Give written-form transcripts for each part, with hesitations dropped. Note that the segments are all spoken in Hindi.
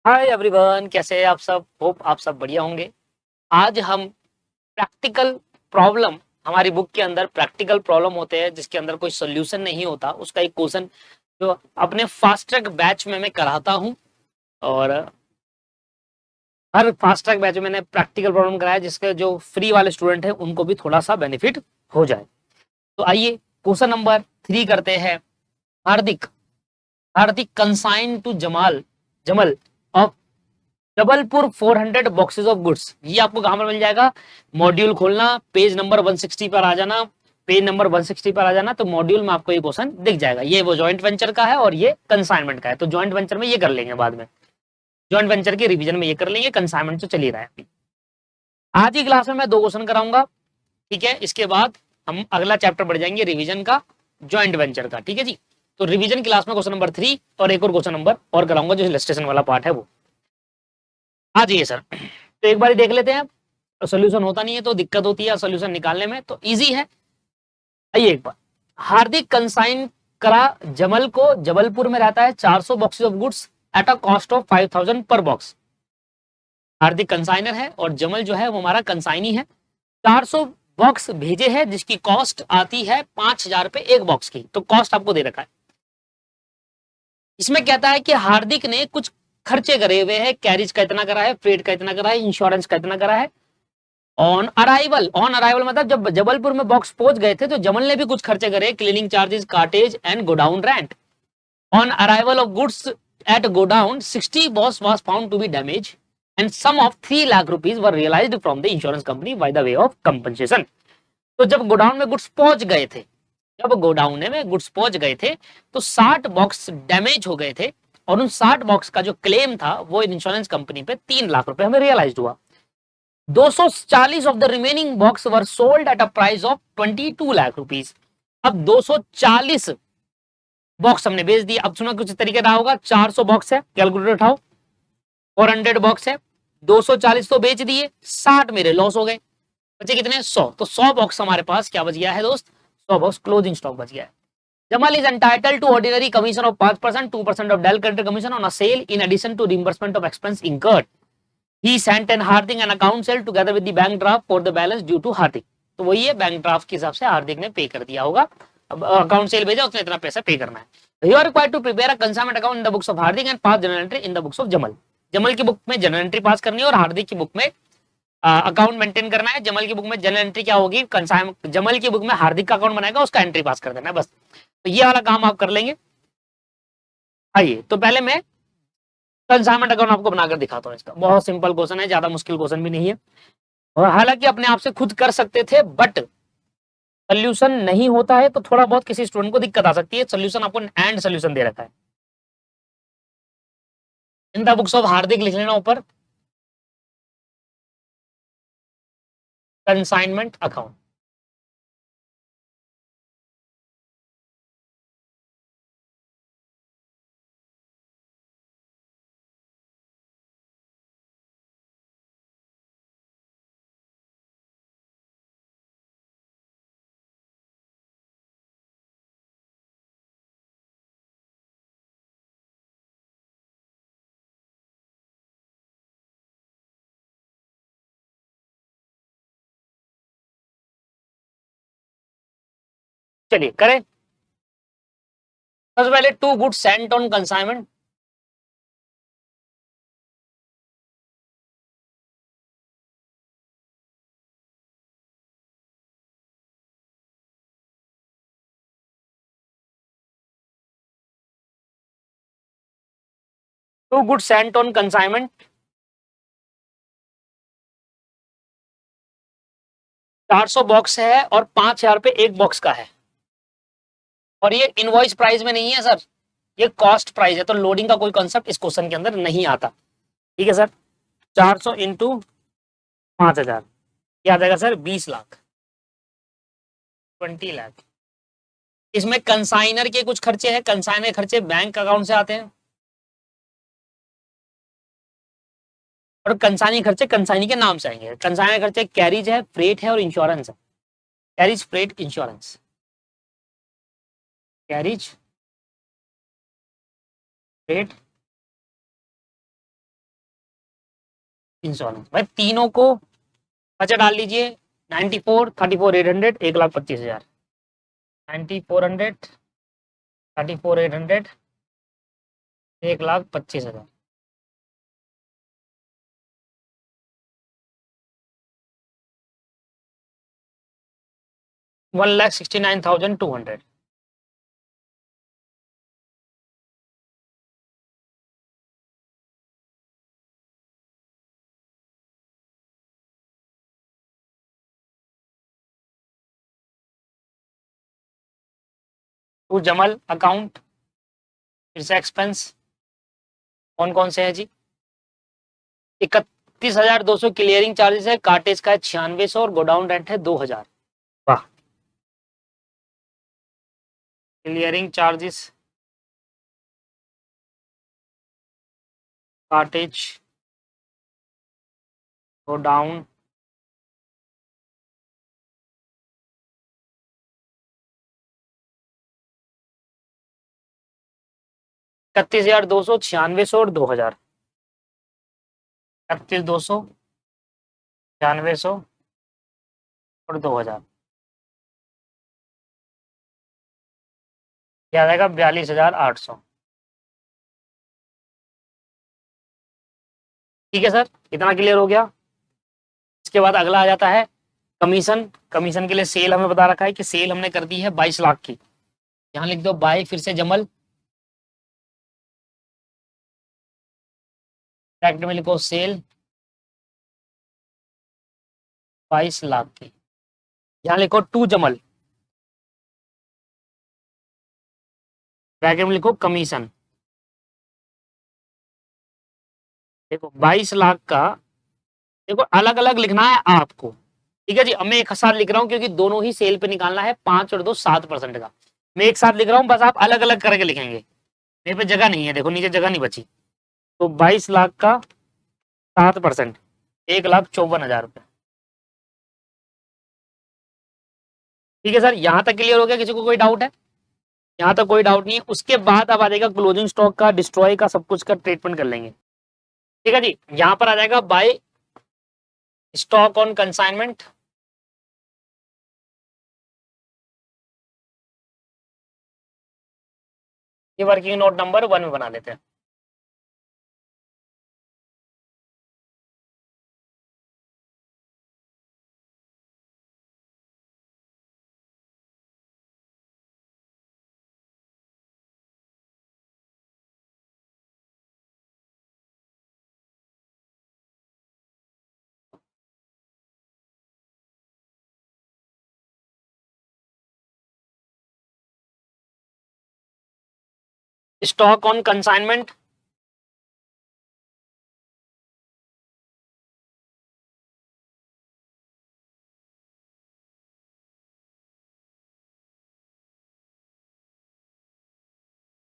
हाय एवरीवन, कैसे हैं आप सब। होप आप सब बढ़िया होंगे। आज हम प्रैक्टिकल प्रॉब्लम, हमारी बुक के अंदर प्रैक्टिकल प्रॉब्लम होते हैं जिसके अंदर कोई सोल्यूशन नहीं होता, उसका एक क्वेश्चन जो अपने फास्ट ट्रैक बैच में मैं कराता हूं। और हर फास्ट ट्रैक बैच में मैंने प्रैक्टिकल प्रॉब्लम कराया जिसके जो फ्री वाले स्टूडेंट हैं उनको भी थोड़ा सा बेनिफिट हो जाए। तो आइए क्वेश्चन नंबर 3 करते हैं। हार्दिक हार्दिक कंसाइन टू जमल of Jabalpur 400 boxes of goods. ये आपको कहां पर मिल जाएगा? मॉड्यूल खोलना, पेज नंबर 160 पर आ जाना। पेज नंबर 160 पर आ जाना तो मॉड्यूल में आपको ये क्वेश्चन दिख जाएगा। ये वो जॉइंट वेंचर का है और ये कंसाइनमेंट का है, तो जॉइंट वेंचर में ये कर लेंगे बाद में। जॉइंट वेंचर के रिवीजन में ये कर लेंगे, कंसाइनमेंट तो चल ही रहा है अभी। आज की क्लास में मैं 2 क्वेश्चन कराऊंगा, ठीक है। इसके बाद हम अगला चैप्टर बढ़ जाएंगे रिवीजन का, जॉइंट वेंचर का, ठीक है जी। तो रिवीजन क्लास में क्वेश्चन नंबर 3 और एक और क्वेश्चन नंबर और कराऊंगा जो इलस्ट्रेशन वाला पार्ट है वो। आ जाइए सर, तो एक बार देख लेते हैं। सोल्यूशन होता नहीं है तो दिक्कत होती है सोल्यूशन निकालने में, तो इजी है। आइए एक बार। हार्दिक कंसाइन करा जमल को, जबलपुर में रहता है, 400 boxes of goods at a cost of 5000 पर बॉक्स। हार्दिक कंसाइनर है और जमल जो है वो हमारा कंसाइनी है। 400 बॉक्स भेजे हैं जिसकी कॉस्ट आती है 5000 पे एक बॉक्स की, तो कॉस्ट आपको दे रखा है। इसमें कहता है कि हार्दिक ने कुछ खर्चे करे हुए हैं, कैरिज का इतना करा है, फ्रेट का इतना करा है, इंश्योरेंस का इतना करा है। ऑन अराइवल मतलब जब जबलपुर में बॉक्स पहुंच गए थे तो जमल ने भी कुछ खर्चे करे, cleaning charges, cartage and godown rent. On arrival of goods at godown 60 box was found to be damage and some of 3 lakh rupees were realised from the insurance company by the way of compensation. तो जब गोडाउन में गुड्स पहुंच गए थे, जब गोडाउन में गुड्स पहुंच गए थे तो 60 बॉक्स डैमेज हो गए थे और उन 60 बॉक्स का जो क्लेम था वो इंश्योरेंस कंपनी पे 3 लाख रुपए हमें रियलाइज हुआ। 240 of the remaining box were sold at a price of 22 lakh rupees. अब 240 बॉक्स हमने बेच दिए। अब सुना कुछ तरीके रहा होगा, 400 बॉक्स है, कैलकुलेटर उठाओ, 400 बॉक्स है, 240 तो बेच दिए, 60 मेरे लॉस हो गए, बचे कितने? 100। तो 100 बॉक्स हमारे पास क्या बच गया है दोस्त? 100 बॉक्स क्लोजिंग स्टॉक बच गया है। Jamal is entitled to ordinary commission of 5%, 2% of Dell credit commission on a sale in addition to reimbursement of expense incurred. He sent and Hardik an account sale together with the bank draft for the balance due to Hardik. तो वही है, बैंक ड्राफ्ट के हिसाब से हार्दिक ने पे कर दिया होगा। अब अकाउंट सेल भेजा, उसने इतना पैसा पे करना है। You are required to prepare a consignment account in the books of Hardik and pass journal entry in the books of Jamal. Jamal की बुक में जनरल एंट्री पास करनी है और हार्दिक की बुक में अकाउंट मेंटेन करना है। जमल की बुक में जनरल एंट्री क्या होगी, जमल की बुक में हार्दिक का अकाउंट बनाएगा, उसका एंट्री पास कर देना है बस। तो ये वाला काम आप कर लेंगे। आइए तो पहले मैं कंसाइनमेंट अकाउंट आपको बनाकर दिखाता हूँ। इसका बहुत सिंपल क्वेश्चन है, ज्यादा मुश्किल क्वेश्चन भी नहीं है और हालांकि अपने आप से खुद कर सकते थे, बट सोल्यूशन नहीं होता है तो थोड़ा बहुत किसी स्टूडेंट को दिक्कत आ सकती है। सोल्यूशन आपको एंड सोल्यूशन दे रखा है। In the books of Hardik लिख लेना ऊपर, कंसाइनमेंट अकाउंट। चलिए करें। सबसे पहले to goods sent on consignment. To goods sent on consignment, 400 box है और 5000 पे एक बॉक्स का है और ये इनवॉइस प्राइस में नहीं है सर, ये कॉस्ट प्राइस है, तो लोडिंग का कोई कॉन्सेप्ट इस क्वेश्चन के अंदर नहीं आता। ठीक है सर, 400 इंटू 5000 क्या आ जाएगा सर? 20 लाख, 20 लाख। इसमें कंसाइनर के कुछ खर्चे हैं, कंसाइनर खर्चे बैंक अकाउंट से आते हैं और कंसाइनी खर्चे कंसाइनी के नाम से आएंगे। कंसाइनर खर्चे कैरिज है, फ्रेट है और इंश्योरेंस है। Carriage, freight, insurance. Carriage, freight, insurance. भाई तीनों को खर्चा डाल लीजिए, 94, 34,800, 1,25,000, 9400, 34,800, 1,25,000। 1,69,200। टू जमल अकाउंट, फिर से एक्सपेंस कौन कौन से है जी? 31,200 क्लियरिंग चार्जेस है, कार्टेज का है 9600 और गोडाउन रेंट है 2,000। वाह। क्लियरिंग चार्जेस, कार्टेज, गोडाउन, $31,200, 9600 और 2,000। 31,200, 9600 और 2,000 क्या रहेगा? 42,800। ठीक है सर, इतना क्लियर हो गया। इसके बाद अगला आ जाता है कमीशन। कमीशन के लिए सेल हमें बता रखा है कि सेल हमने कर दी है 22 लाख की। यहां लिख दो बाय, फिर से जमल, ब्रैकेट में लिखो सेल 22 लाख की। यहां लिखो टू जमल, ब्रैकेट में लिखो कमीशन। देखो 22 लाख का, देखो अलग अलग लिखना है आपको। ठीक है जी, अब मैं एक साथ लिख रहा हूं क्योंकि दोनों ही सेल पे निकालना है, 5 और 2 7% का। मैं एक साथ लिख रहा हूं, बस आप अलग अलग करके लिखेंगे, मेरे पे जगह नहीं है, देखो नीचे जगह नहीं बची। तो 22 लाख का 7%, 1,54,000 रुपए। ठीक है सर, यहां तक क्लियर हो गया? किसी को कोई डाउट है? यहां तक कोई डाउट नहीं है। उसके बाद अब आ जाएगा क्लोजिंग स्टॉक का, डिस्ट्रॉय का, सब कुछ का ट्रीटमेंट कर लेंगे। ठीक है जी, यहां पर आ जाएगा बाय स्टॉक ऑन कंसाइनमेंट। ये वर्किंग नोट नंबर 1 में बना लेते हैं। स्टॉक ऑन कंसाइनमेंट,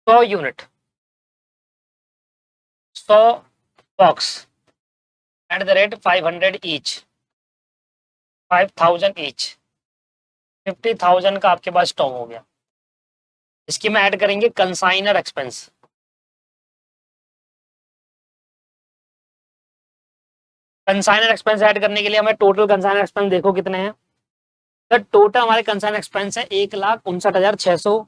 सौ unit, 100 box at the rate 500 each, 5,000 each, 50,000 का आपके पास स्टॉक हो गया। इसकी में ऐड करेंगे consignor expense. Consignor expense add करने के लिए हमें टोटल कंसाइनर एक्सपेंस देखो कितने हैं। तो टोटल हमारे कंसाइनर एक्सपेंस है 1,59,600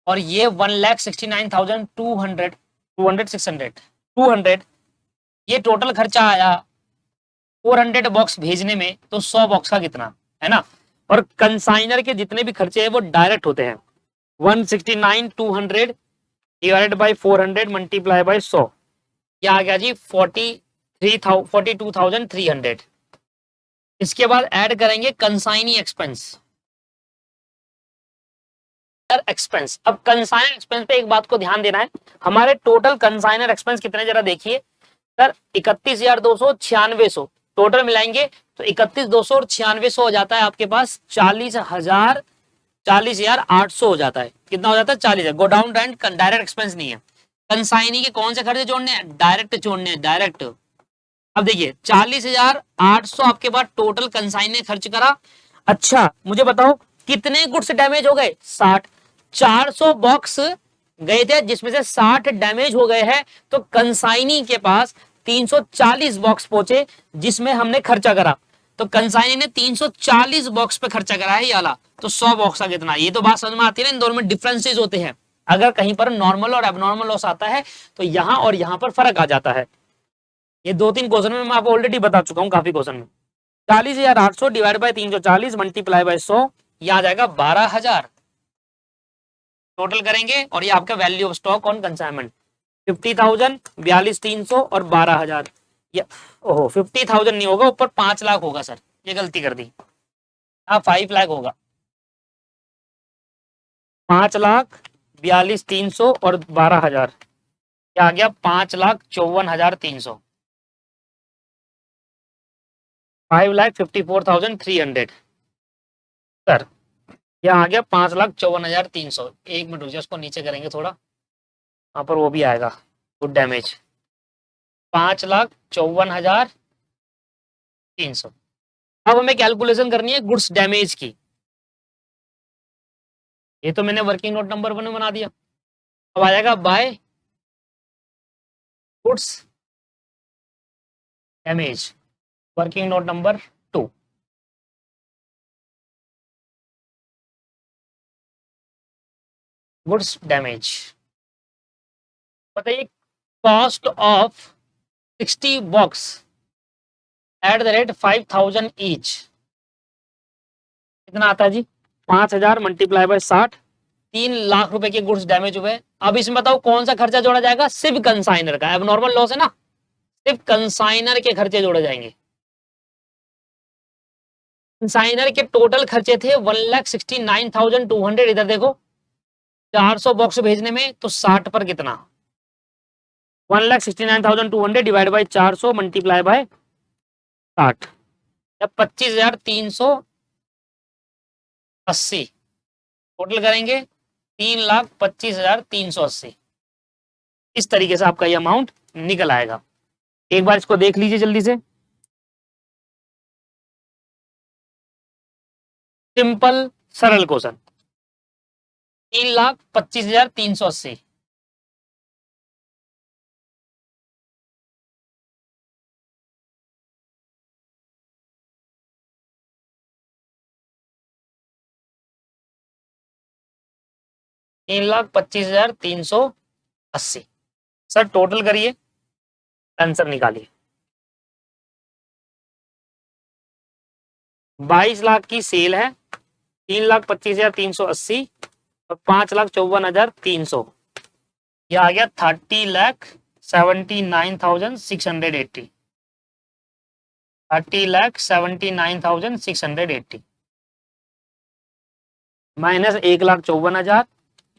और ये 1,69,200, 200 ये टोटल खर्चा आया 400 बॉक्स भेजने में। तो 100 बॉक्स का कितना है ना। और कंसाइनर के जितने भी खर्चे हैं वो डायरेक्ट होते हैं। 169,200 डिवाइडेड बाई 400 मल्टीप्लाई बाई 100, क्या आ गया जी? 42,300। इसके बाद ऐड करेंगे कंसाइनी एक्सपेंस। एक्सपेंस, अब कंसाइनर एक्सपेंस पे एक बात को ध्यान देना है, हमारे टोटल कंसाइनर एक्सपेंस कितने जरा देखिए सर। 31,296 टोटल मिलाएंगे तो 31,200 और 9600 हो जाता है आपके पास 40,800 हो जाता है। कितना हो जाता है? 40,000। गोडाउन रेंट डायरेक्ट एक्सपेंस नहीं है। कंसाइनी के कौन से खर्चे जोड़ने हैं? डायरेक्ट जोड़ने हैं, डायरेक्ट। अब देखिए 40,800 आपके पास टोटल कंसाइन ने खर्च करा। अच्छा मुझे बताओ कितने गुड्स डैमेज हो गए? 60। 400 बॉक्स गए थे जिसमें से 60 डैमेज हो गए हैं। तो कंसाइनी के पास 340 बॉक्स पहुंचे जिसमें हमने खर्चा करा। तो कंसाइनी ने 340 बॉक्स पे खर्चा करा है ये वाला, तो 100 बॉक्स का कितना। ये तो बात समझ में आती है ना, इन दोनों में डिफरेंसेस होते हैं। अगर कहीं पर नॉर्मल और एबनॉर्मल लॉस आता है तो यहां और यहां पर फर्क आ जाता है। ये 2-3 क्वेश्चन में मैं आपको ऑलरेडी बता चुका हूं, काफी क्वेश्चन में। 40,800 डिवाइड बाय 340 मल्टीप्लाई बाय 100, यह आ जाएगा 12,000 टोटल करेंगे। और ये आपका value of stock on consignment 50,000, 42,300 और 12,000। ये ओहो 50,000 नहीं होगा, ऊपर 5 लाख होगा सर, ये गलती कर दी। हाँ 5 लाख होगा, 5,42,300 और 12,000, क्या आ गया 5,54,300, 5,54,300 सर। यहाँ आ गया 5,54,300। एक मिनट रुकिए, उसको नीचे करेंगे थोड़ा, वहां पर वो भी आएगा गुड डैमेज। 5,54,300। अब हमें कैलकुलेशन करनी है गुड्स डैमेज की। ये तो मैंने वर्किंग नोट नंबर 1 में बना दिया। अब आ जाएगा by goods damage, working note number 2। Goods damage बताइए, cost of 60 box at the rate 5,000 each कितना आता है जी? 5,000 मल्टीप्लाई बाय 60, 3 लाख रुपए के गुड्स डैमेज हुए। अब इसमें बताओ कौन सा खर्चा जोड़ा जाएगा? सिर्फ कंसाइनर का, अब नॉर्मल लॉस है ना, सिर्फ कंसाइनर के खर्चे जोड़े जाएंगे। कंसाइनर के टोटल खर्चे थे 1,69,200। इधर देखो 400 बॉक्स भेजने में, तो 60 पर कितना? 1,69,200 divide by 400 multiply by 60, 25,380 total करेंगे 3,25,380। इस तरीके से आपका ये अमाउंट निकल आएगा। एक बार इसको देख लीजिए जल्दी से, सिंपल सरल क्वेश्चन। 3,25,380 3,25,380 सर टोटल करिए, आंसर निकालिए। 22 लाख की सेल है, 3,25,380 और 5,54,300, यह आ गया 30,79,680, 30,79,680 माइनस 1,54,000,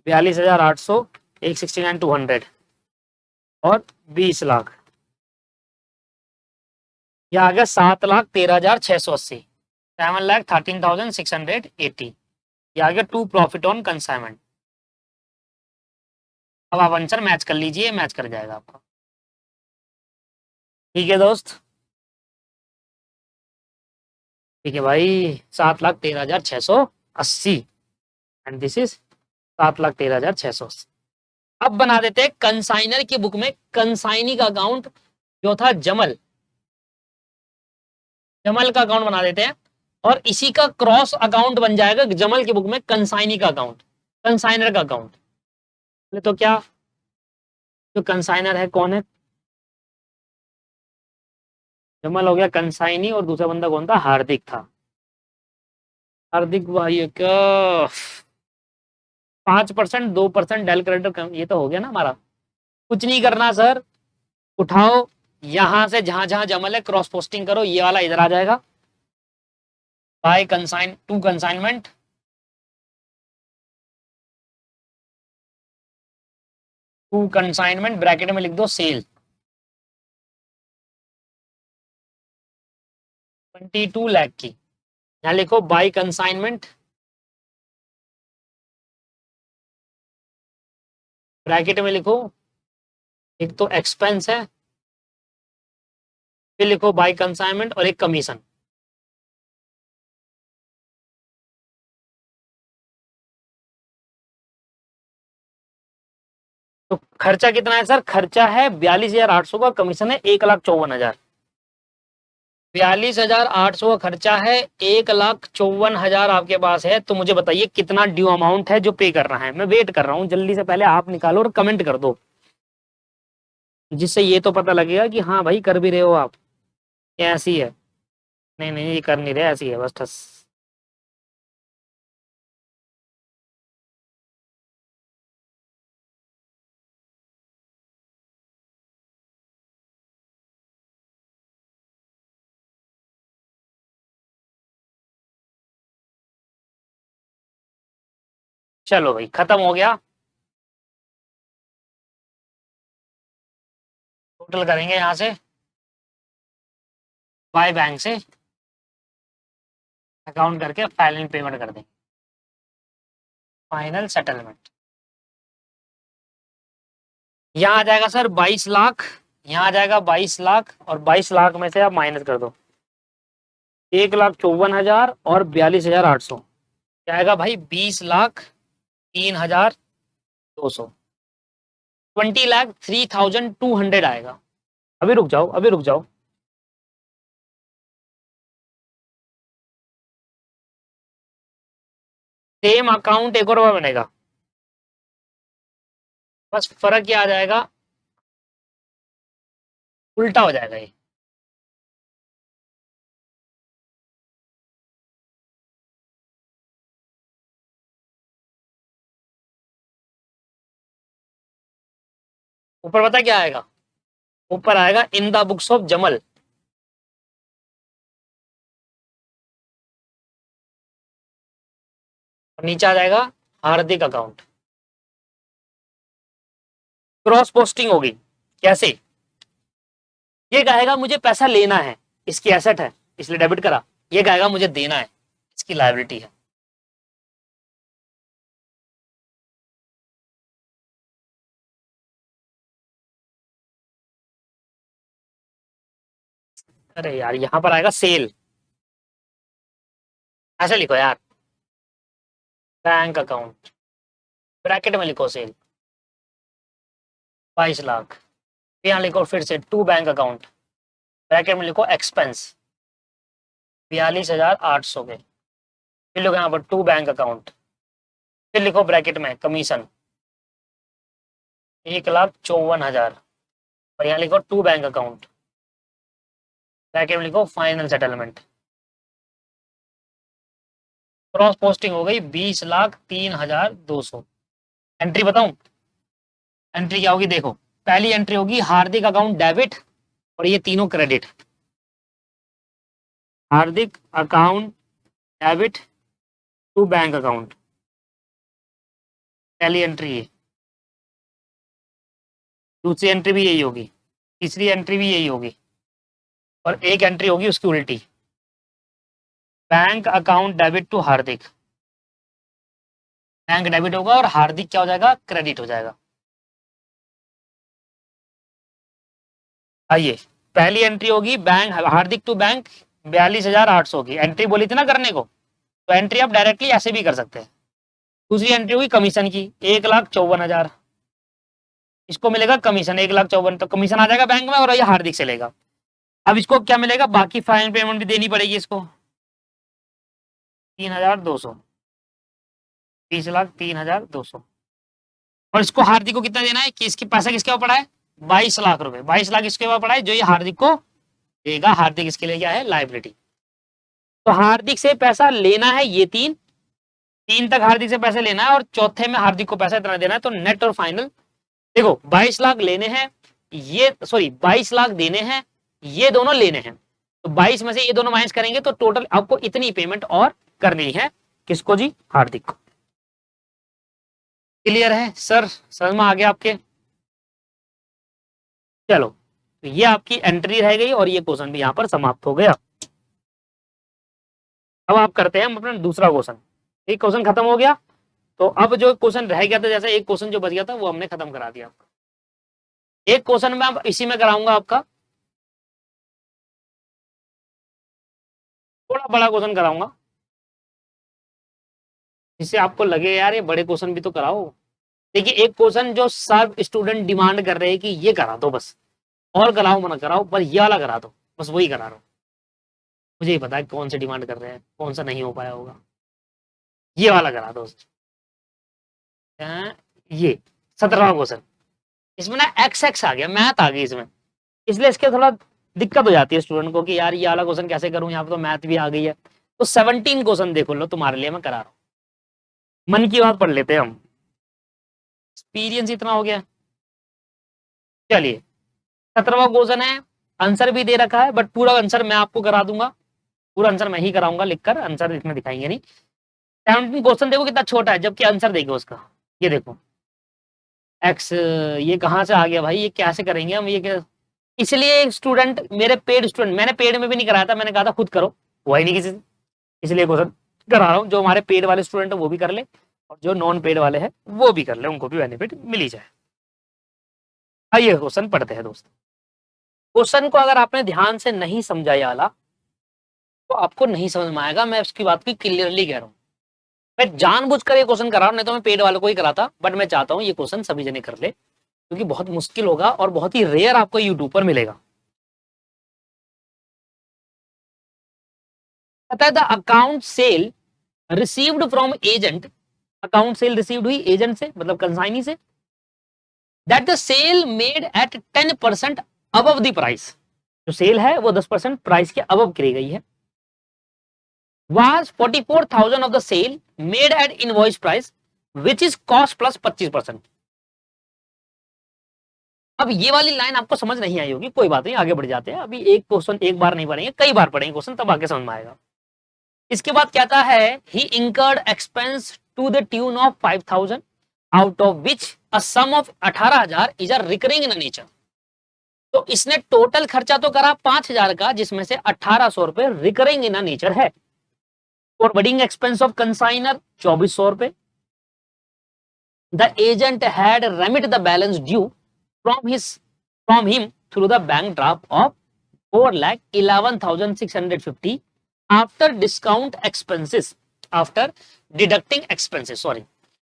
42,800, 169,200 और 20 लाख, यह आ गया 7,13,680, 7,13,680। यह आ गया टू प्रॉफिट ऑन कंसाइनमेंट। अब आप आंसर मैच कर लीजिए, मैच कर जाएगा आपका। ठीक है दोस्त, ठीक है भाई, 7,13,680 एंड दिस इज 7,13,680। अब बना देते हैं कंसाइनर की बुक में कंसाइनी का अकाउंट जो था जमल, जमल का अकाउंट बना देते हैं और इसी का क्रॉस अकाउंट बन जाएगा जमल की बुक में कंसाइनी का अकाउंट, कंसाइनर का अकाउंट। तो क्या जो कंसाइनर है कौन है? जमल हो गया कंसाइनी और दूसरा बंदा कौन था? हार्दिक था। हार्दिक भाई का 5%, 2% डेल क्रेडिट, ये तो हो गया ना हमारा। कुछ नहीं करना सर, उठाओ यहां से जहां जहां जमल है क्रॉस पोस्टिंग करो, ये वाला इधर आ जाएगा। By consign to consignment, to consignment bracket में लिख दो सेल 22 लाख की। यहां लिखो बाय कंसाइनमेंट ब्रैकेट में लिखो, एक तो एक्सपेंस है, फिर लिखो बाय कंसाइनमेंट और एक कमीशन। तो खर्चा कितना है सर? खर्चा है 42,800 का, कमीशन है 1,54,000। 42,800 का खर्चा है, 1,54,000 आपके पास है। तो मुझे बताइए कितना ड्यू अमाउंट है जो पे करना है। मैं वेट कर रहा हूँ, जल्दी से पहले आप निकालो और कमेंट कर दो, जिससे ये तो पता लगेगा कि हाँ भाई कर भी रहे हो आप। ये ऐसी है, नहीं नहीं ये कर नहीं रहे, ऐसी है बस ठस। चलो भाई खत्म हो गया। टोटल करेंगे यहाँ से, बाय बैंक से अकाउंट करके फाइनल पेमेंट कर देंगे, फाइनल सेटलमेंट। यहाँ आ जाएगा सर 22 लाख, यहाँ आ जाएगा 22 लाख, और 22 लाख में से आप माइनस कर दो 1,54,000 और 42,800, क्या आएगा भाई? 20,03,200, 20,03,200 आएगा। अभी रुक जाओ, अभी रुक जाओ। सेम अकाउंट एक और बार बनेगा, बस फर्क क्या आ जाएगा, उल्टा हो जाएगा ये। ऊपर पता क्या आएगा? ऊपर आएगा इन द बुक्स ऑफ जमल, और नीचे आ जाएगा हार्दिक अकाउंट। क्रॉस पोस्टिंग होगी कैसे? ये कहेगा मुझे पैसा लेना है, इसकी एसेट है इसलिए डेबिट करा। ये कहेगा मुझे देना है, इसकी लायबिलिटी है। अरे यार यहां पर आएगा सेल, ऐसे लिखो यार, बैंक अकाउंट, ब्रैकेट में लिखो सेल 22 लाख। यहाँ लिखो फिर से टू बैंक अकाउंट, ब्रैकेट में लिखो एक्सपेंस 42,800 के। फिर लिखो यहाँ पर टू बैंक अकाउंट, फिर लिखो ब्रैकेट में कमीशन 1,54,000, और यहाँ लिखो टू बैंक अकाउंट, ब्रैकेट में लिखो फाइनल सेटलमेंट। क्रॉस पोस्टिंग हो गई 20,03,200। एंट्री बताऊं? एंट्री क्या होगी देखो, पहली एंट्री होगी हार्दिक अकाउंट डेबिट, और ये तीनों credit. Hardik account debit to bank account, पहली एंट्री है। दूसरी एंट्री भी यही होगी, तीसरी एंट्री भी यही होगी, और एक एंट्री होगी उसकी उल्टी, bank account debit to Hardik. Bank debit होगा और हार्दिक क्या हो जाएगा? क्रेडिट हो जाएगा। आइए, पहली एंट्री होगी बैंक हार्दिक टू बैंक 42,800 की एंट्री बोली थी ना करने को, तो एंट्री आप डायरेक्टली ऐसे भी कर सकते हैं। दूसरी एंट्री होगी कमीशन की 1,54,000, इसको मिलेगा कमीशन 1,54,000, तो कमीशन आ जाएगा बैंक में और ये हार्दिक से लेगा। अब इसको क्या मिलेगा? बाकी फाइनल पेमेंट भी देनी पड़ेगी इसको 3,200, 20,03,200, और इसको हार्दिक को कितना देना है कि इसकी पैसा किसके ऊपर पड़ा है? 22 लाख रुपए। 22 लाख इसके ऊपर पड़ा है जो ये हार्दिक को देगा। हार्दिक इसके लिए क्या है? लाइबिलिटी। तो हार्दिक से पैसा लेना है ये तीन, तीन तक हार्दिक से पैसे लेना है, और चौथे में हार्दिक को पैसा इतना देना है। तो नेट और फाइनल देखो 22 लाख लेने हैं, ये सॉरी 22 लाख देने हैं, ये दोनों लेने हैं। तो 22 में से ये दोनों माइनस करेंगे तो टोटल आपको इतनी पेमेंट और करनी है। किसको जी? हार्दिक को। क्लियर है सर? समझ में आ गया आपके? चलो, तो ये आपकी एंट्री रह गई और ये क्वेश्चन भी यहां पर समाप्त हो गया। अब आप करते हैं हम अपना दूसरा क्वेश्चन। एक क्वेश्चन खत्म हो गया, तो अब जो क्वेश्चन रह गया था, जैसे एक क्वेश्चन जो बच गया था वो हमने खत्म करा दिया। एक क्वेश्चन मैं इसी में कराऊंगा आपका, थोड़ा बड़ा क्वेश्चन कराऊंगा, जिससे आपको लगे यार ये बड़े क्वेश्चन भी तो कराओ। देखिए एक क्वेश्चन जो सब स्टूडेंट डिमांड कर रहे हैं कि ये करा दो बस, और कराओ मना कराओ, पर ये वाला करा दो, बस वही करा रहा हूँ। मुझे ही पता है कौन से डिमांड कर रहे हैं, कौन सा नहीं हो पाया होगा। ये वाला करा दो। ये 17वां क्वेश्चन, इसमें ना एक्स एक्स आ गया, मैथ आ गई इसमें, इसलिए इसके थोड़ा दिक्कत हो जाती है स्टूडेंट को कि यार ये वाला क्वेश्चन कैसे करूं, यहाँ पे तो मैथ भी आ गई है। तो 17 क्वेश्चन देखो लो, तुम्हारे लिए मैं करा रहा हूं। मन की बात पढ़ लेते हैं हम, एक्सपीरियंस इतना हो गया। चलिए 17वां क्वेश्चन है, आंसर भी दे रखा है, बट पूरा आंसर मैं आपको करा दूंगा, पूरा आंसर मैं ही कराऊंगा लिखकर, आंसर इसमें दिखाएंगे नहीं। 17 क्वेश्चन देखो कितना छोटा है, जबकि आंसर देखो उसका, ये देखो एक्स, ये कहाँ से आ गया भाई, ये कैसे करेंगे हम, ये क्या। इसलिए स्टूडेंट, मेरे पेड स्टूडेंट, मैंने पेड में भी नहीं कराया था, मैंने कहा था खुद करो, हुआ ही नहीं किसी से, इसलिए क्वेश्चन करा रहा हूँ। जो हमारे पेड वाले स्टूडेंट है वो भी कर ले, और जो नॉन पेड वाले हैं वो भी कर ले, उनको भी बेनिफिट मिल ही जाए। आइए क्वेश्चन पढ़ते हैं दोस्तों। क्वेश्चन को अगर आपने ध्यान से नहीं समझा ये वाला, तो आपको नहीं समझ में आएगा, मैं उसकी बात की क्लियरली कह रहा हूँ। मैं जानबूझकर ये क्वेश्चन करा रहा हूँ, नहीं तो मैं पेड वालों को ही कराता, बट मैं चाहता हूँ ये क्वेश्चन सभी जने कर ले, क्योंकि बहुत मुश्किल होगा और बहुत ही रेयर आपको यूट्यूब पर मिलेगा। कहता है the account sale received from agent, account sale received हुई एजेंट से, मतलब कंसाइनी से, that the sale made at 10% above the price, जो सेल है वो 10% प्राइस के अबव करी गई है, was 44,000 of the sale made at invoice price which is cost plus 25%। अब ये वाली लाइन आपको समझ नहीं आई होगी, कोई बात नहीं, आगे बढ़ जाते हैं। अभी एक क्वेश्चन एक बार नहीं पढ़ेंगे, कई बार पढ़ेंगे क्वेश्चन, तब आगे समझ में आएगा। इसके बाद कहता है he incurred expense to the tune of 5,000 out of which a sum of 18,000 is a recurring in nature. तो इसने टोटल खर्चा तो करा 5,000 का, जिसमें से 1,800 रुपए रिकरिंग इन नेचर है। फॉरवर्डिंग एक्सपेंस ऑफ कंसाइनर 2,400 रुपए। The agent had remit the balance due from him through the bank draft of 4,11,650 after discount expenses, after deducting expenses, sorry.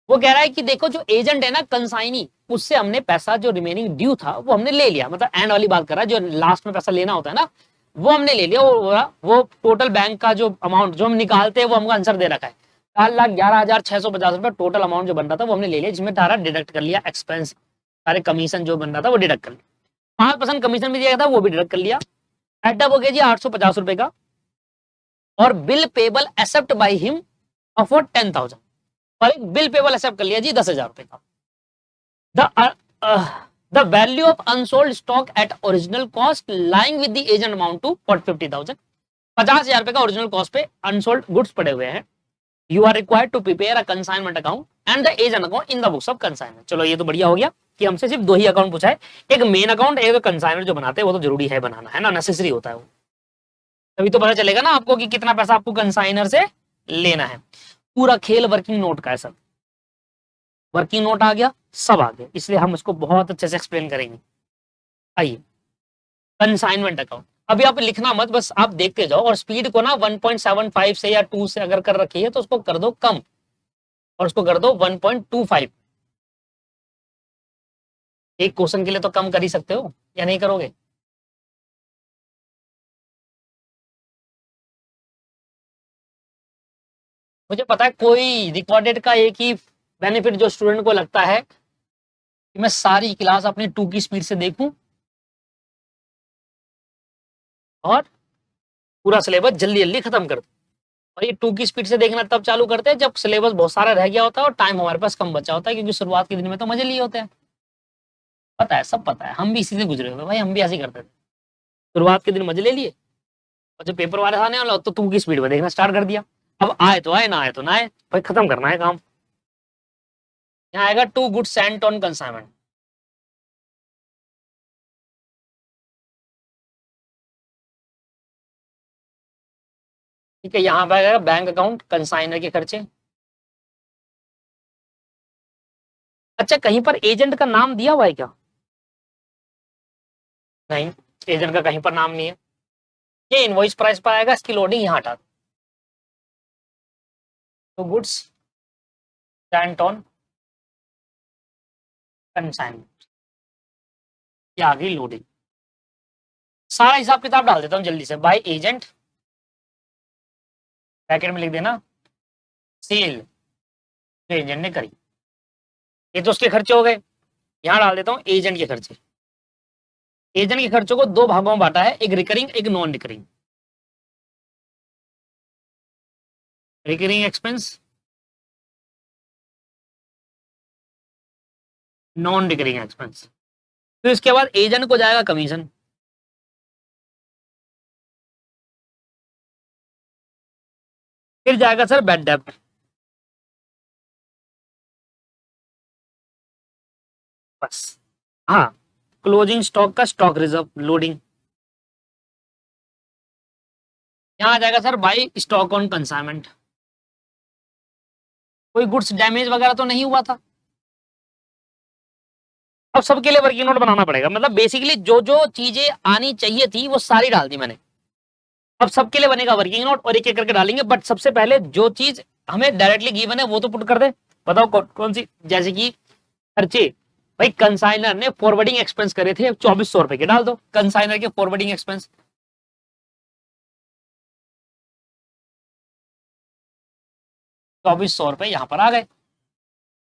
वो कह रहा है कि देखो जो एजेंट है ना कंसाइनी, उससे हमने पैसा जो रिमेनिंग ड्यू था वो हमने ले लिया, मतलब एंड वाली बात कर रहा है, जो लास्ट में पैसा लेना होता है ना वो हमने ले लिया। वो टोटल बैंक का जो अमाउंट जो हम निकालते हैं वो हमको आंसर दे रखा है, 4,11,650 रुपए टोटल अमाउंट जो बन रहा था वो हमने ले लिया, जिसमें सारा डिडक्ट कर लिया एक्सपेंस, सारे कमीशन जो बन रहा था वो डिडक्ट कर लिया, 5% कमीशन भी दिया था वो भी डिडक्ट कर लिया। एडअप हो गया जी 850 रुपए का, और bill payable accept by him for 10,000, और एक बिल पेबल एक्सेप्ट कर लिया जी 10,000 रुपए का। The value of unsold stock at original cost lying with the agent amount to 50,000, 50,000 रुपए का ओरिजिनल कॉस्ट पे अनसोल्ड गुड्स पड़े हुए हैं। You are required to prepare a consignment account and the agent account in the books of consignment. चलो ये तो बढ़िया हो गया कि हमसे सिर्फ दो ही अकाउंट पूछा है, एक मेन अकाउंट, एक कंसाइनमेंट जो बनाते हैं वो तो जरूरी है बनाना, है ना, नेसेसरी होता है वो, तभी तो पता चलेगा ना आपको कि कितना पैसा आपको कंसाइनर से लेना है। पूरा खेल वर्किंग नोट का है सर, वर्किंग नोट आ गया, सब आ गया, इसलिए हम इसको बहुत अच्छे से एक्सप्लेन करेंगे। आइए कंसाइनमेंट अकाउंट, अभी आप लिखना मत, बस आप देखते जाओ, और स्पीड को ना 1.75 से या 2 से अगर कर रखी है तो उसको कर दो कम, और उसको कर दो 1.25। एक क्वेश्चन के लिए तो कम कर ही सकते हो, या नहीं करोगे? मुझे पता है कोई रिकॉर्डेड का एक ही बेनिफिट जो स्टूडेंट को लगता है कि मैं सारी क्लास अपनी 2 की स्पीड से देखूं और पूरा सिलेबस जल्दी जल्दी खत्म कर दूं। और ये 2 की स्पीड से देखना तब चालू करते हैं जब सिलेबस बहुत सारा रह गया होता है और टाइम हमारे पास कम बचा होता है, क्योंकि शुरुआत के दिन में तो मजे लिए होते हैं। पता है, सब पता है, हम भी इसी से गुजरे हुए भाई, हम भी ऐसे ही करते थे, शुरुआत के दिन मजे ले लिए, और जब पेपर वाले आने वाला तो 2 की स्पीड में देखना स्टार्ट कर दिया। अब आए तो आए, ना आए तो ना आए, भाई खत्म करना है काम। यहाँ आएगा to good sent on consignment, ठीक है, यहाँ पे आएगा बैंक अकाउंट कंसाइनर के खर्चे। अच्छा कहीं पर एजेंट का नाम दिया हुआ है क्या? नहीं, एजेंट का कहीं पर नाम नहीं है। ये इनवॉइस प्राइस पर आएगा, इसकी लोडिंग यहाँ हटा दो। तो गुड्स सेंट ऑन कंसाइनमेंट, ये आ गई लोडिंग। सारा हिसाब किताब डाल देता हूँ जल्दी से। बाय एजेंट, ब्रैकेट में लिख देना सेल जो एजेंट ने करी, ये तो उसके खर्चे हो गए। यहां डाल देता हूँ एजेंट के खर्चे। एजेंट के खर्चों को दो भागों में बांटा है, एक रिकरिंग एक non recurring. Recurring expense, non recurring expense. फिर इसके बाद एजेंट को जाएगा कमीशन, फिर जाएगा सर बैड डेब्ट, बस। हाँ, क्लोजिंग स्टॉक का स्टॉक रिजर्व लोडिंग। यहां आ जाएगा sir by stock on consignment. कोई गुड्स डैमेज वगैरह तो नहीं हुआ था। अब सबके लिए वर्किंग नोट बनाना पड़ेगा, मतलब बेसिकली जो जो चीजें आनी चाहिए थी वो सारी डाल दी मैंने। अब सबके लिए बनेगा वर्किंग नोट और एक एक करके डालेंगे, बट सबसे पहले जो चीज हमें डायरेक्टली गिवन है वो तो पुट कर दे। बताओ कौन सी? जैसे कि खर्चे, भाई कंसाइनर ने फॉरवर्डिंग एक्सपेंस करे थे 2400 रुपए के, डाल दो कंसाइनर के फॉरवर्डिंग एक्सपेंस। 2400 रुपए यहां पर आ गए।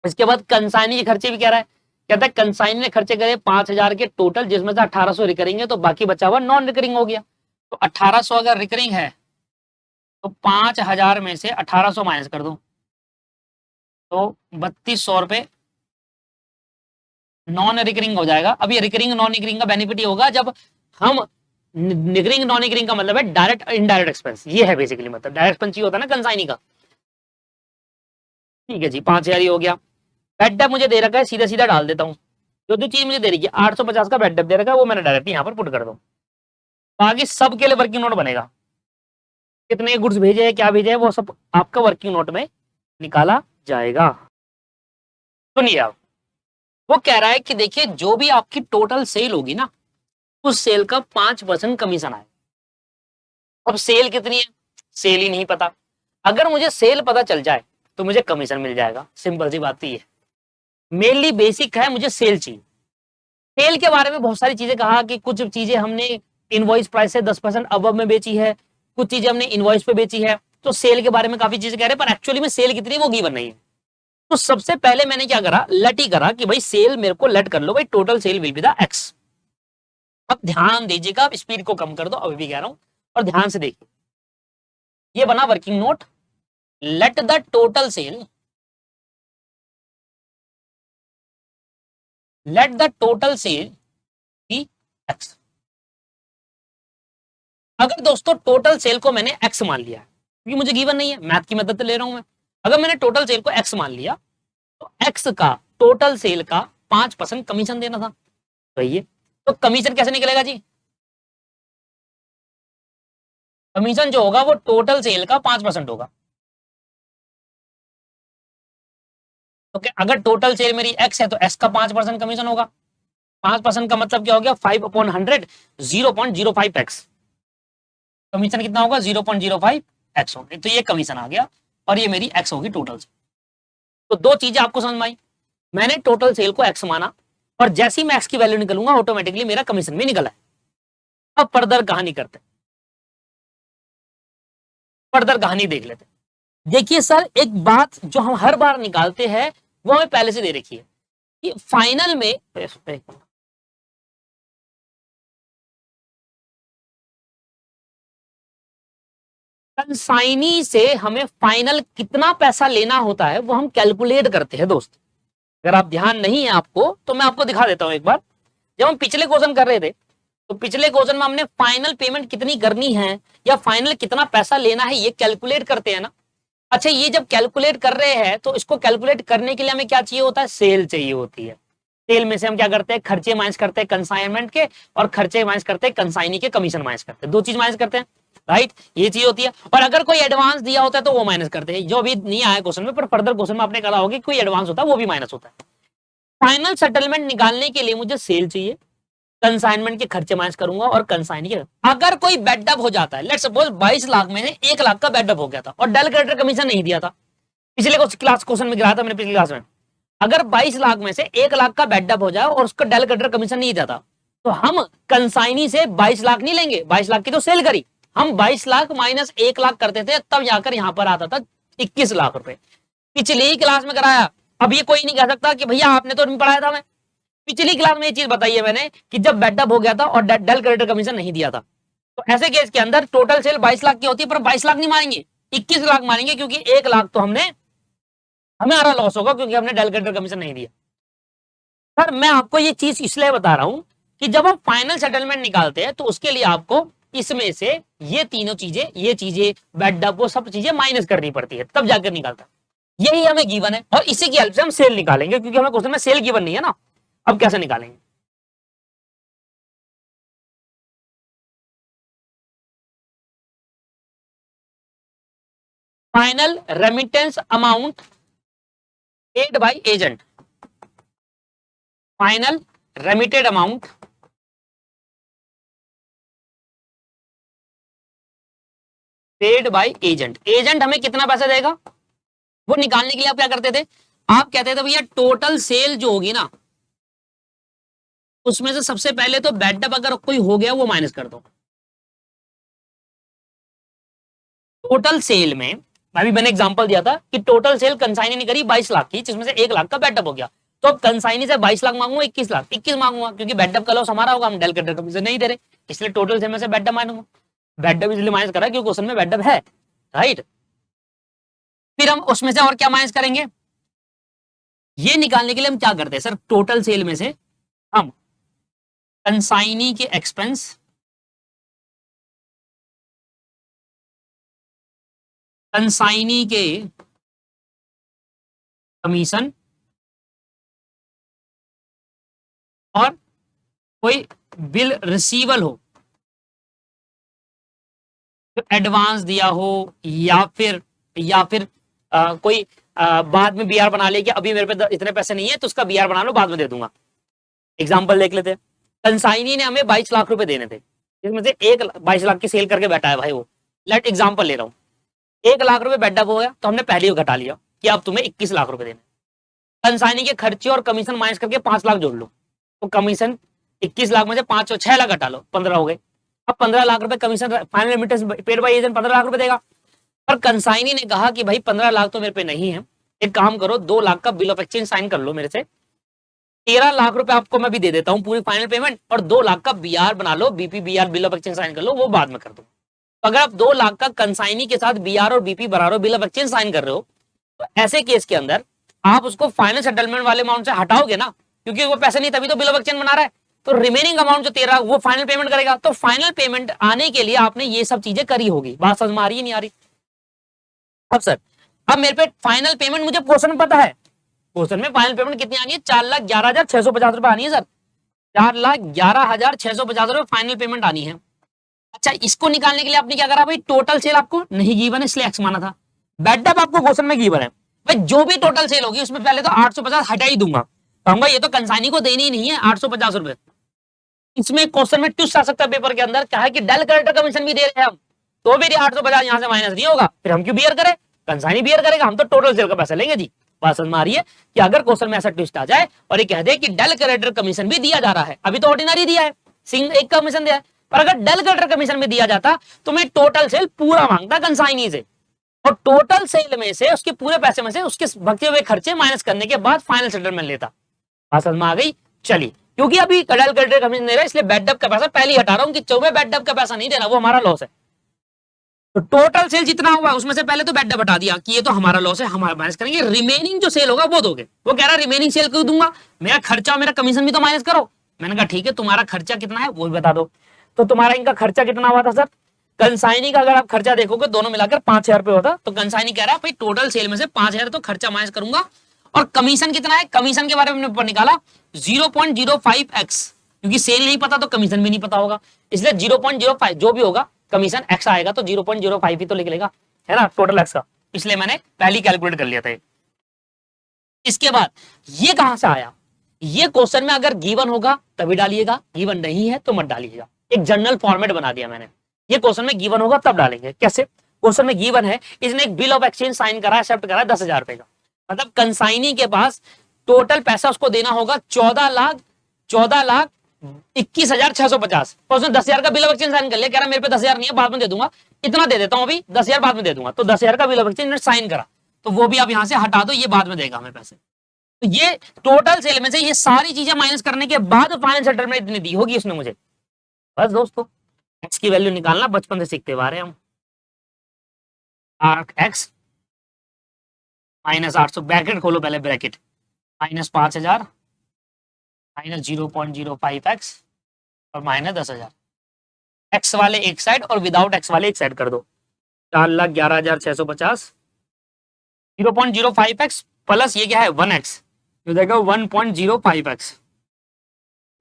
इसके बाद कंसाइनी के खर्चे भी कह रहा है, कहता है कंसाइनी ने खर्चे करे 5000 के टोटल, जिसमें से 1800 रिकरिंग है, तो बाकी बचा हुआ नॉन रिकरिंग हो गया। तो 1800 अगर रिकरिंग है तो 5000 में से 1800 माइनस कर दो, तो 3200 रुपए नॉन रिकरिंग हो जाएगा। अब ये रिकरिंग नॉन रिकरिंग का बेनिफिट ये होगा जब हम रिकरिंग नॉन रिकरिंग का मतलब है डायरेक्ट इनडायरेक्ट एक्सपेंस, ये है बेसिकली मतलब डायरेक्ट एक्सपेंस होता है ना कंसाइनी का। ठीक है जी, 5000 हो गया। बेड डेप मुझे दे रखा है, सीधा सीधा डाल देता हूँ। जो जो चीज मुझे दे रही है 850 का बेड डेप दे रखा है, वो मैंने डायरेक्ट यहाँ पर पुट कर दूँ। बाकी सबके लिए वर्किंग नोट बनेगा, कितने गुड्स भेजे हैं क्या भेजे हैं वो सब आपका वर्किंग नोट में निकाला जाएगा। सुनिए आप, वो कह रहा है कि देखिए जो भी आपकी टोटल सेल होगी ना, उस सेल का 5% कमीशन आए। अब सेल कितनी है, सेल ही नहीं पता। अगर मुझे सेल पता चल जाए तो मुझे कमीशन मिल जाएगा, सिंपल सी बात ही है। मेनली बेसिक है, मुझे सेल चाहिए। सेल के बारे में बहुत सारी चीजें कहा कि कुछ चीजें हमने इनवॉइस प्राइस से 10% अबव में बेची है, कुछ चीजें हमने इनवॉइस पे बेची है। तो सेल के बारे में काफी चीजें कह रहे हैं, पर एक्चुअली में सेल कितनी वो गिवन नहीं है। तो सबसे पहले मैंने क्या करा, लेट ही करा कि भाई सेल मेरे को लेट कर लो, भाई total sale will be the x. अब ध्यान दीजिएगा, स्पीड को कम कर दो, अभी भी कह रहा हूं, और ध्यान से देखिए। ये बना working note, let the total sale, let the total sale be X. अगर दोस्तों टोटल सेल को मैंने एक्स मान लिया, क्योंकि मुझे गिवन नहीं है, मैथ की मदद ले रहा हूं मैं। अगर मैंने टोटल सेल को एक्स मान लिया तो एक्स का टोटल सेल का 5% कमीशन देना था, तो ये तो कमीशन कैसे निकलेगा जी? कमीशन जो होगा वो टोटल सेल का 5% होगा। तो अगर टोटल सेल मेरी एक्स है तो एक्स का 5% कमीशन होगा। 5% का मतलब क्या हो गया, 5/100, 0.05x। कमीशन कितना होगा, 0.05x होगा। तो ये कमीशन आ गया और ये मेरी एक्स होगी टोटल सेल। तो दो चीजें आपको समझ में आई, मैंने टोटल सेल को एक्स माना और जैसे ही मैं एक्स की वैल्यू निकलूंगा ऑटोमेटिकली मेरा कमीशन भी निकला है। अब फर्दर कहानी करते, फर्दर कहानी देख लेते। देखिए सर, एक बात जो हम हर बार निकालते हैं वो हमें पहले से दे रखी है कि फाइनल में कंसाइनी से हमें फाइनल कितना पैसा लेना होता है वो हम कैलकुलेट करते हैं दोस्त। अगर आप ध्यान नहीं है आपको तो मैं आपको दिखा देता हूं एक बार। जब हम पिछले क्वेश्चन कर रहे थे तो पिछले क्वेश्चन में हमने फाइनल पेमेंट कितनी करनी है या फाइनल कितना पैसा लेना है ये कैलकुलेट करते हैं ना। अच्छा, ये जब कैलकुलेट कर रहे हैं तो इसको कैलकुलेट करने के लिए हमें क्या चाहिए होता है, सेल चाहिए होती है। सेल में से हम क्या करते हैं, खर्चे माइनस करते हैं कंसाइनमेंट के, और खर्चे माइनस करते हैं कंसाइनी के, कमीशन माइनस करते हैं, दो चीज माइनस करते हैं, राइट। ये चीज होती है। और अगर कोई एडवांस दिया होता है तो वो माइनस करते हैं, जो अभी नहीं आया क्वेश्चन में, पर फर्दर क्वेश्चन में आपने कहा होगा कोई एडवांस होता है वो भी माइनस होता है। फाइनल सेटलमेंट निकालने के लिए मुझे सेल चाहिए, कंसाइनमेंट के खर्चे माइनस करूंगा और कंसाइनी के। अगर कोई बेडअप हो जाता है, लेट्स सपोज 22 लाख में से 1 लाख का बेडअप हो गया था और डेल क्रेडिटर कमीशन नहीं दिया था, पिछले क्लास क्वेश्चन में गिराया था मैंने पिछली क्लास में। अगर 22 लाख में से 1 लाख का बैड डेट हो जाए और उसको डेल क्रेडिटर कमीशन नहीं जाता, तो हम कंसाइनी से 22 लाख नहीं लेंगे, 22 लाख की तो सेल करी, हम 22 लाख माइनस 1 लाख करते थे, तब जाकर यहां पर आता था 21 लाख रुपए। पिछली ही क्लास में कराया। अब ये कोई नहीं कह सकता कि भैया आपने तो नहीं पढ़ाया था। मैं पिछली क्लास में ये चीज बताई है मैंने कि जब बैड डेट हो गया था और डेल क्रेडिटर कमीशन नहीं दिया था, तो ऐसे केस के अंदर टोटल सेल 22 लाख की होती है, पर 22 लाख नहीं मारेंगे, 21 लाख मारेंगे, क्योंकि 1 लाख तो हमारा लॉस होगा क्योंकि हमने डेल क्रेडिटर कमीशन नहीं दिया। सर मैं आपको ये चीज इसलिए बता रहा हूं कि जब हम फाइनल सेटलमेंट निकालते हैं तो उसके लिए आपको इसमें से ये तीनों चीजें, ये चीजें बैड डेट वो सब चीजें माइनस करनी पड़ती है, तब जाकर निकालता है। यही हमें गिवन है और इसी की हेल्प से हम सेल निकालेंगे, क्योंकि हमें क्वेश्चन में सेल गिवन नहीं है ना। अब कैसे निकालेंगे? Final remittance amount paid by agent, final remitted amount paid by agent. Agent हमें कितना पैसा देगा वो निकालने के लिए आप क्या करते थे, आप कहते थे भैया टोटल सेल जो होगी ना उसमें से सबसे पहले तो बैड डेट अगर कोई हो गया वो माइनस कर दो। टोटल सेल में अभी मैंने एग्जांपल दिया था कि टोटल सेल कंसाइनी ने करी 22 लाख की, जिसमें से 1 लाख का बैड डेट हो गया, तो अब कंसाइनी से 22 लाख मांगूंगा, 21 लाख 21 मांगूंगा, क्योंकि बैड डेट का लॉस हमारा होगा, हम डेल क्रेडिटर कमीशन नहीं दे रहे, इसलिए टोटल सेल में से बैड डेट मांगूंगा। बैड डेट इसलिए माइनस करा क्योंकि क्वेश्चन में बैड डेट है, राइट। फिर हम उसमें से और क्या माइनस करेंगे, ये निकालने के लिए हम क्या करते हैं सर, टोटल सेल में से हम कंसाइनी के एक्सपेंस, कंसाइनी के कमीशन और कोई बिल रिसीवल हो, एडवांस दिया हो या फिर कोई बाद में बीआर बना ले कि अभी मेरे पे इतने पैसे नहीं है तो उसका बीआर बना लो बाद में दे दूंगा। एग्जांपल देख लेते हैं। कंसाइनी ने हमें 22 लाख रुपए देने थे, जिसमें से 22 लाख की सेल करके बैठा है भाई वो, लेट एग्जांपल ले रहा हूँ, 1 लाख रुपए बैड डेट हो गया तो हमने पहले ही घटा लिया कि अब तुम्हें 21 लाख रुपए देने। कंसाइनी के खर्चे और कमीशन माइनस करके 5 लाख जोड़ लो, तो कमीशन 21 लाख में से 5 और 6 लाख घटा लो, 15 हो गए। अब 15 लाख रुपए commission final remittance paid by agent 15 lakh रुपए देगा। पर कंसाइनी ने कहा कि भाई 15 लाख तो मेरे पे नहीं है, एक काम करो 2 लाख का बिल ऑफ एक्सचेंज साइन कर लो मेरे से, 13 लाख रुपए आपको मैं भी दे देता हूं पूरी फाइनल पेमेंट, और 2 लाख का बीआर बना लो, BP BR bill of exchange sign कर लो, वो बाद में कर दो। तो अगर आप 2 लाख का कंसाइनी के साथ बीआर और बीपी बना रहे हो, बिल ऑफ एक्सचेंज साइन कर रहे हो, तो ऐसे केस के अंदर आप उसको फाइनल सेटलमेंट वाले अमाउंट से हटाओगे ना, क्योंकि वो पैसे नहीं तभी तो बिल ऑफ एक्सचेंज बना रहा है, तो रिमेनिंग अमाउंट जो 13 वो फाइनल पेमेंट करेगा। तो फाइनल पेमेंट आने के लिए आपने ये सब चीजें करी होगी। बात समझ में आ रही है नहीं आ रही? अब सर अब मेरे पे फाइनल पेमेंट मुझे क्वेश्चन में पता है, क्वेश्चन में फाइनल पेमेंट कितनी आनी है, 4,11,650 रुपए आनी है सर, 4,11,650 रुपए फाइनल पेमेंट आनी है। अच्छा इसको निकालने के लिए आपने क्या करा भाई, टोटल सेल आपको नहीं गिवन है इसलिए एक्स माना था, बैड डेट आपको क्वेश्चन में गिवन है, भाई जो भी टोटल सेल होगी उसमें पहले तो 850 हटा ही दूंगा, कहूंगा ये तो कंसाइनी को देनी ही नहीं है 850 रुपए। इसमें क्वेश्चन में ट्विस्ट आ सकता है पेपर के अंदर, क्या है कि डेल क्रेडिटर कमीशन भी दे रहे हैं हम, तो भी 850 यहां से माइनस नहीं होगा, फिर हम क्यों बियर करें, कंसाइनी बियर करेगा, हम तो टोटल सेल का पैसा लेंगे जी। बात समझ में आ रही है कि अगर क्वेश्चन में ऐसा ट्विस्ट आ जाए और ये कह दे कि डेल क्रेडिटर कमीशन भी दिया जा रहा है, अभी तो ऑर्डिनरी दिया है, सिंगल एक कमीशन दिया है, पर अगर डेल क्रेडिटर कमीशन में दिया जाता तो मैं टोटल सेल पूरा मांगता कंसाइनी से, और टोटल सेल में से उसके पूरे पैसे में से उसके बचे हुए खर्चे माइनस करने के बाद फाइनल सेटलमेंट लेता। बात समझ में आ गई? चलिए, क्योंकि अभी डेल क्रेडिटर कमीशन दे रहा है इसलिए बैड डेट का पैसा पहले ही हटा रहा हूं कि चौबे बैड डेट का पैसा नहीं देना, वो हमारा लॉस है। तो टोटल सेल जितना हुआ उसमें से पहले तो बैड डेट बता दिया कि ये तो हमारा लॉस है, हमारा माइनस करेंगे, रिमेनिंग जो सेल होगा वो दोगे। वो कह रहा है रिमेनिंग सेल क्यों दूंगा, मेरा खर्चा मेरा कमीशन भी तो माइनस करो। मैंने कहा ठीक है, तुम्हारा खर्चा कितना है वो भी बता दो। तो तुम्हारा इनका खर्चा कितना हुआ था सर, कंसाइनी का अगर आप खर्चा देखोगे दोनों मिलाकर 5,000 रुपए होता, तो कंसाइनी कह रहा है भाई टोटल सेल में से 5,000 तो खर्चा माइनस करूंगा, और कमीशन कितना है, कमीशन के बारे में हमने निकाला 0.05x, क्योंकि सेल नहीं पता तो कमीशन भी नहीं पता होगा, इसलिए 0.05 जो भी होगा कमीशन एक्स आएगा तो 0.05 ही तो लिख लेगा, है ना, टोटल एक्स का, इसलिए मैंने पहले कैलकुलेट कर लिया था। इसके बाद ये कहां से आया, ये क्वेश्चन में अगर गिवन होगा तभी डालिएगा, गिवन नहीं है तो मत डालिएगा, एक जनरल फॉर्मेट बना दिया मैंने, ये क्वेश्चन में गिवन होगा तब डालेंगे। कैसे, क्वेश्चन में गिवन है, इसने एक बिल ऑफ एक्सचेंज साइन करा, एक्सेप्ट करा 10,000 रुपए का, मतलब कंसाइनी के पास टोटल पैसा उसको देना होगा 14,21,650। तो उसने 10,000 का बिल ऑफ एक्सचेंज साइन कर लिया, कह रहा मेरे पे 10,000 नहीं है, बाद में दे दूंगा, इतना दे देता हूं, अभी 10,000 बाद में दे दूंगा। तो 10,000 का बिल ऑफ एक्सचेंज साइन करा, तो वो भी आप यहां से हटा दो, ये बाद में देगा हमें पैसे। तो ये टोटल सेल में से ये सारी चीजें माइनस करने के बाद फाइनल सेटलमेंट इतनी दी होगी उसने मुझे। बस दोस्तों, एक्स की वैल्यू निकालना बचपन से सीखते आ रहे हैं हम। एक्स माइनस 800, ब्रैकेट खोलो पहले, ब्रैकेट माइनस 5,000 माइनस 0.05x और माइनस 10,000। एक्स वाले एक साइड और विदाउट एक्स वाले एक साइड कर दो। 4,11,650 0.05x प्लस ये क्या है 1x, जो देगा 1.05x।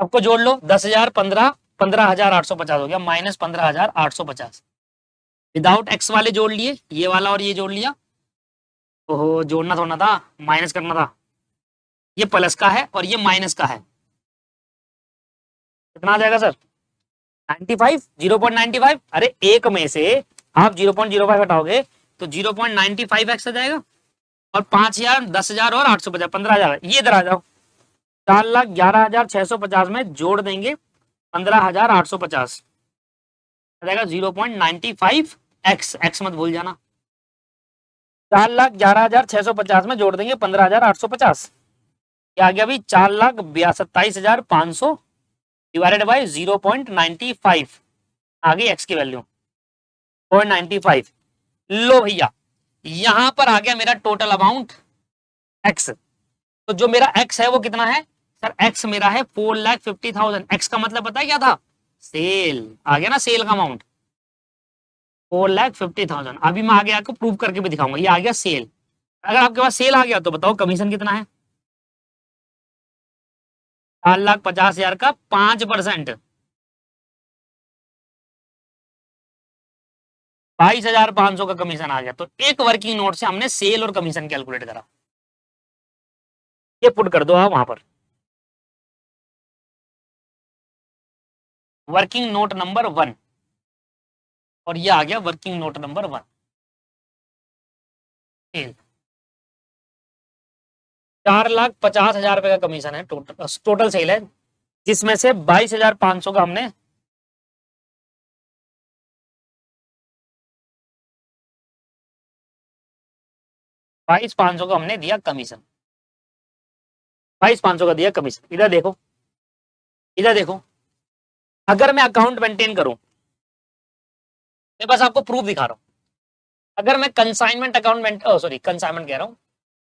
सबको जोड़ लो, 10,000 15,850 हो गया, माइनस 15,850। विदाउट एक्स वाले जोड़ लिए, ये वाला और ये जोड़ लिया। ओहो, जोड़ना थोड़ा था, माइनस करना था। ये प्लस का है और ये माइनस का है, कितना आ जाएगा सर 95, 0.95। अरे एक में से आप 0.05 हटाओगे तो 0.95x आ जाएगा, और 5,000 10,000 और 850 15,000। ये इधर आ जाओ, 4,11,650 में जोड़ देंगे 15,850 आ जाएगा 0.95x, एक्स मत भूल जाना। 4,11,650 में जोड़ देंगे 15,850, क्या आ गया अभी 4,27,500 डिवाइडेड बाई 0.95 आ गई एक्स की वैल्यू 0.95। लो भैया, यहां पर आ गया मेरा टोटल अमाउंट एक्स। तो जो मेरा एक्स है वो कितना है सर, एक्स मेरा है 4,50,000। एक्स का मतलब पता है क्या था, सेल आ गया ना, सेल का अमाउंट 4,50,000। अभी मैं आगे आपको प्रूव करके भी दिखाऊंगा, ये आ गया सेल। अगर आपके पास सेल आ गया तो बताओ कमीशन कितना है, 4,50,000 का 5%, 22,500 का कमीशन आ गया। तो एक वर्किंग नोट से हमने सेल और कमीशन कैलकुलेट करा। ये पुट कर दो आप वहां पर, वर्किंग नोट नंबर 1, और ये आ गया वर्किंग नोट नंबर 1 सेल। 4,50,000 रुपए का कमीशन है, टोटल सेल है, जिसमें से 22,500 का हमने 22,500 का हमने दिया कमीशन, 22,500 का दिया कमीशन। इधर देखो, इधर देखो, अगर मैं अकाउंट मेंटेन करूं, मैं बस आपको प्रूफ दिखा रहा हूं, अगर मैं कंसाइनमेंट अकाउंट सॉरी कंसाइनमेंट कह रहा हूं,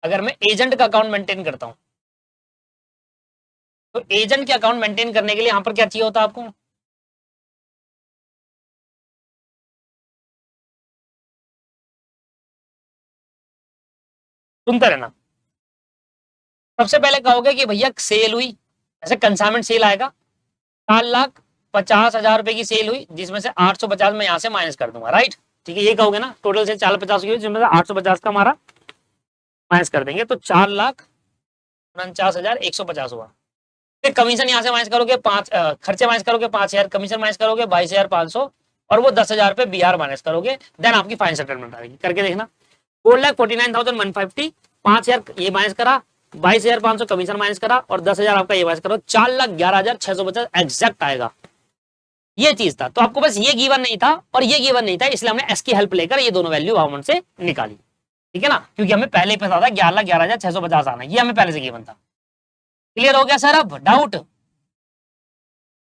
अगर मैं एजेंट का अकाउंट मेंटेन करता हूं, तो एजेंट के अकाउंट मेंटेन करने के लिए यहां पर क्या चाहिए होता है आपको, सुनते रहना। सबसे पहले कहोगे कि भैया सेल हुई, ऐसे कंसाइनमेंट सेल आएगा, 4,50,000 रुपए की सेल हुई, जिसमें से 850 मैं यहां से माइनस कर दूंगा, राइट। ठीक है, ये कहोगे ना, टोटल से 4,50,000 की हुई, जिसमें से 850 का हमारा माइनस कर देंगे, तो 4,49,150 हुआ। फिर कमीशन यहां से माइनस करोगे, खर्चे माइनस करोगे 5,000, कमीशन माइनस करोगे 22,500, और वो 10,000 रुपए BR माइनस करोगे, देन आपकी फाइनल सेटलमेंट आएगी। करके देखना, 4,49,150, 5,000 ये माइनस करा, 22,500 कमीशन माइनस करा, और 10,000 आपका ये माइनस करो, 4,11,650 एग्जैक्ट आएगा। ये चीज था, तो आपको बस ये गिवन नहीं था और ये गिवन नहीं था, इसलिए हमने एस की हेल्प लेकर ये दोनों वैल्यू हम से निकाली, ठीक है ना, क्योंकि हमें पहले ही पता था 11,11,650 आना, ये हमें पहले से गिवन था। क्लियर हो गया सर, अब डाउट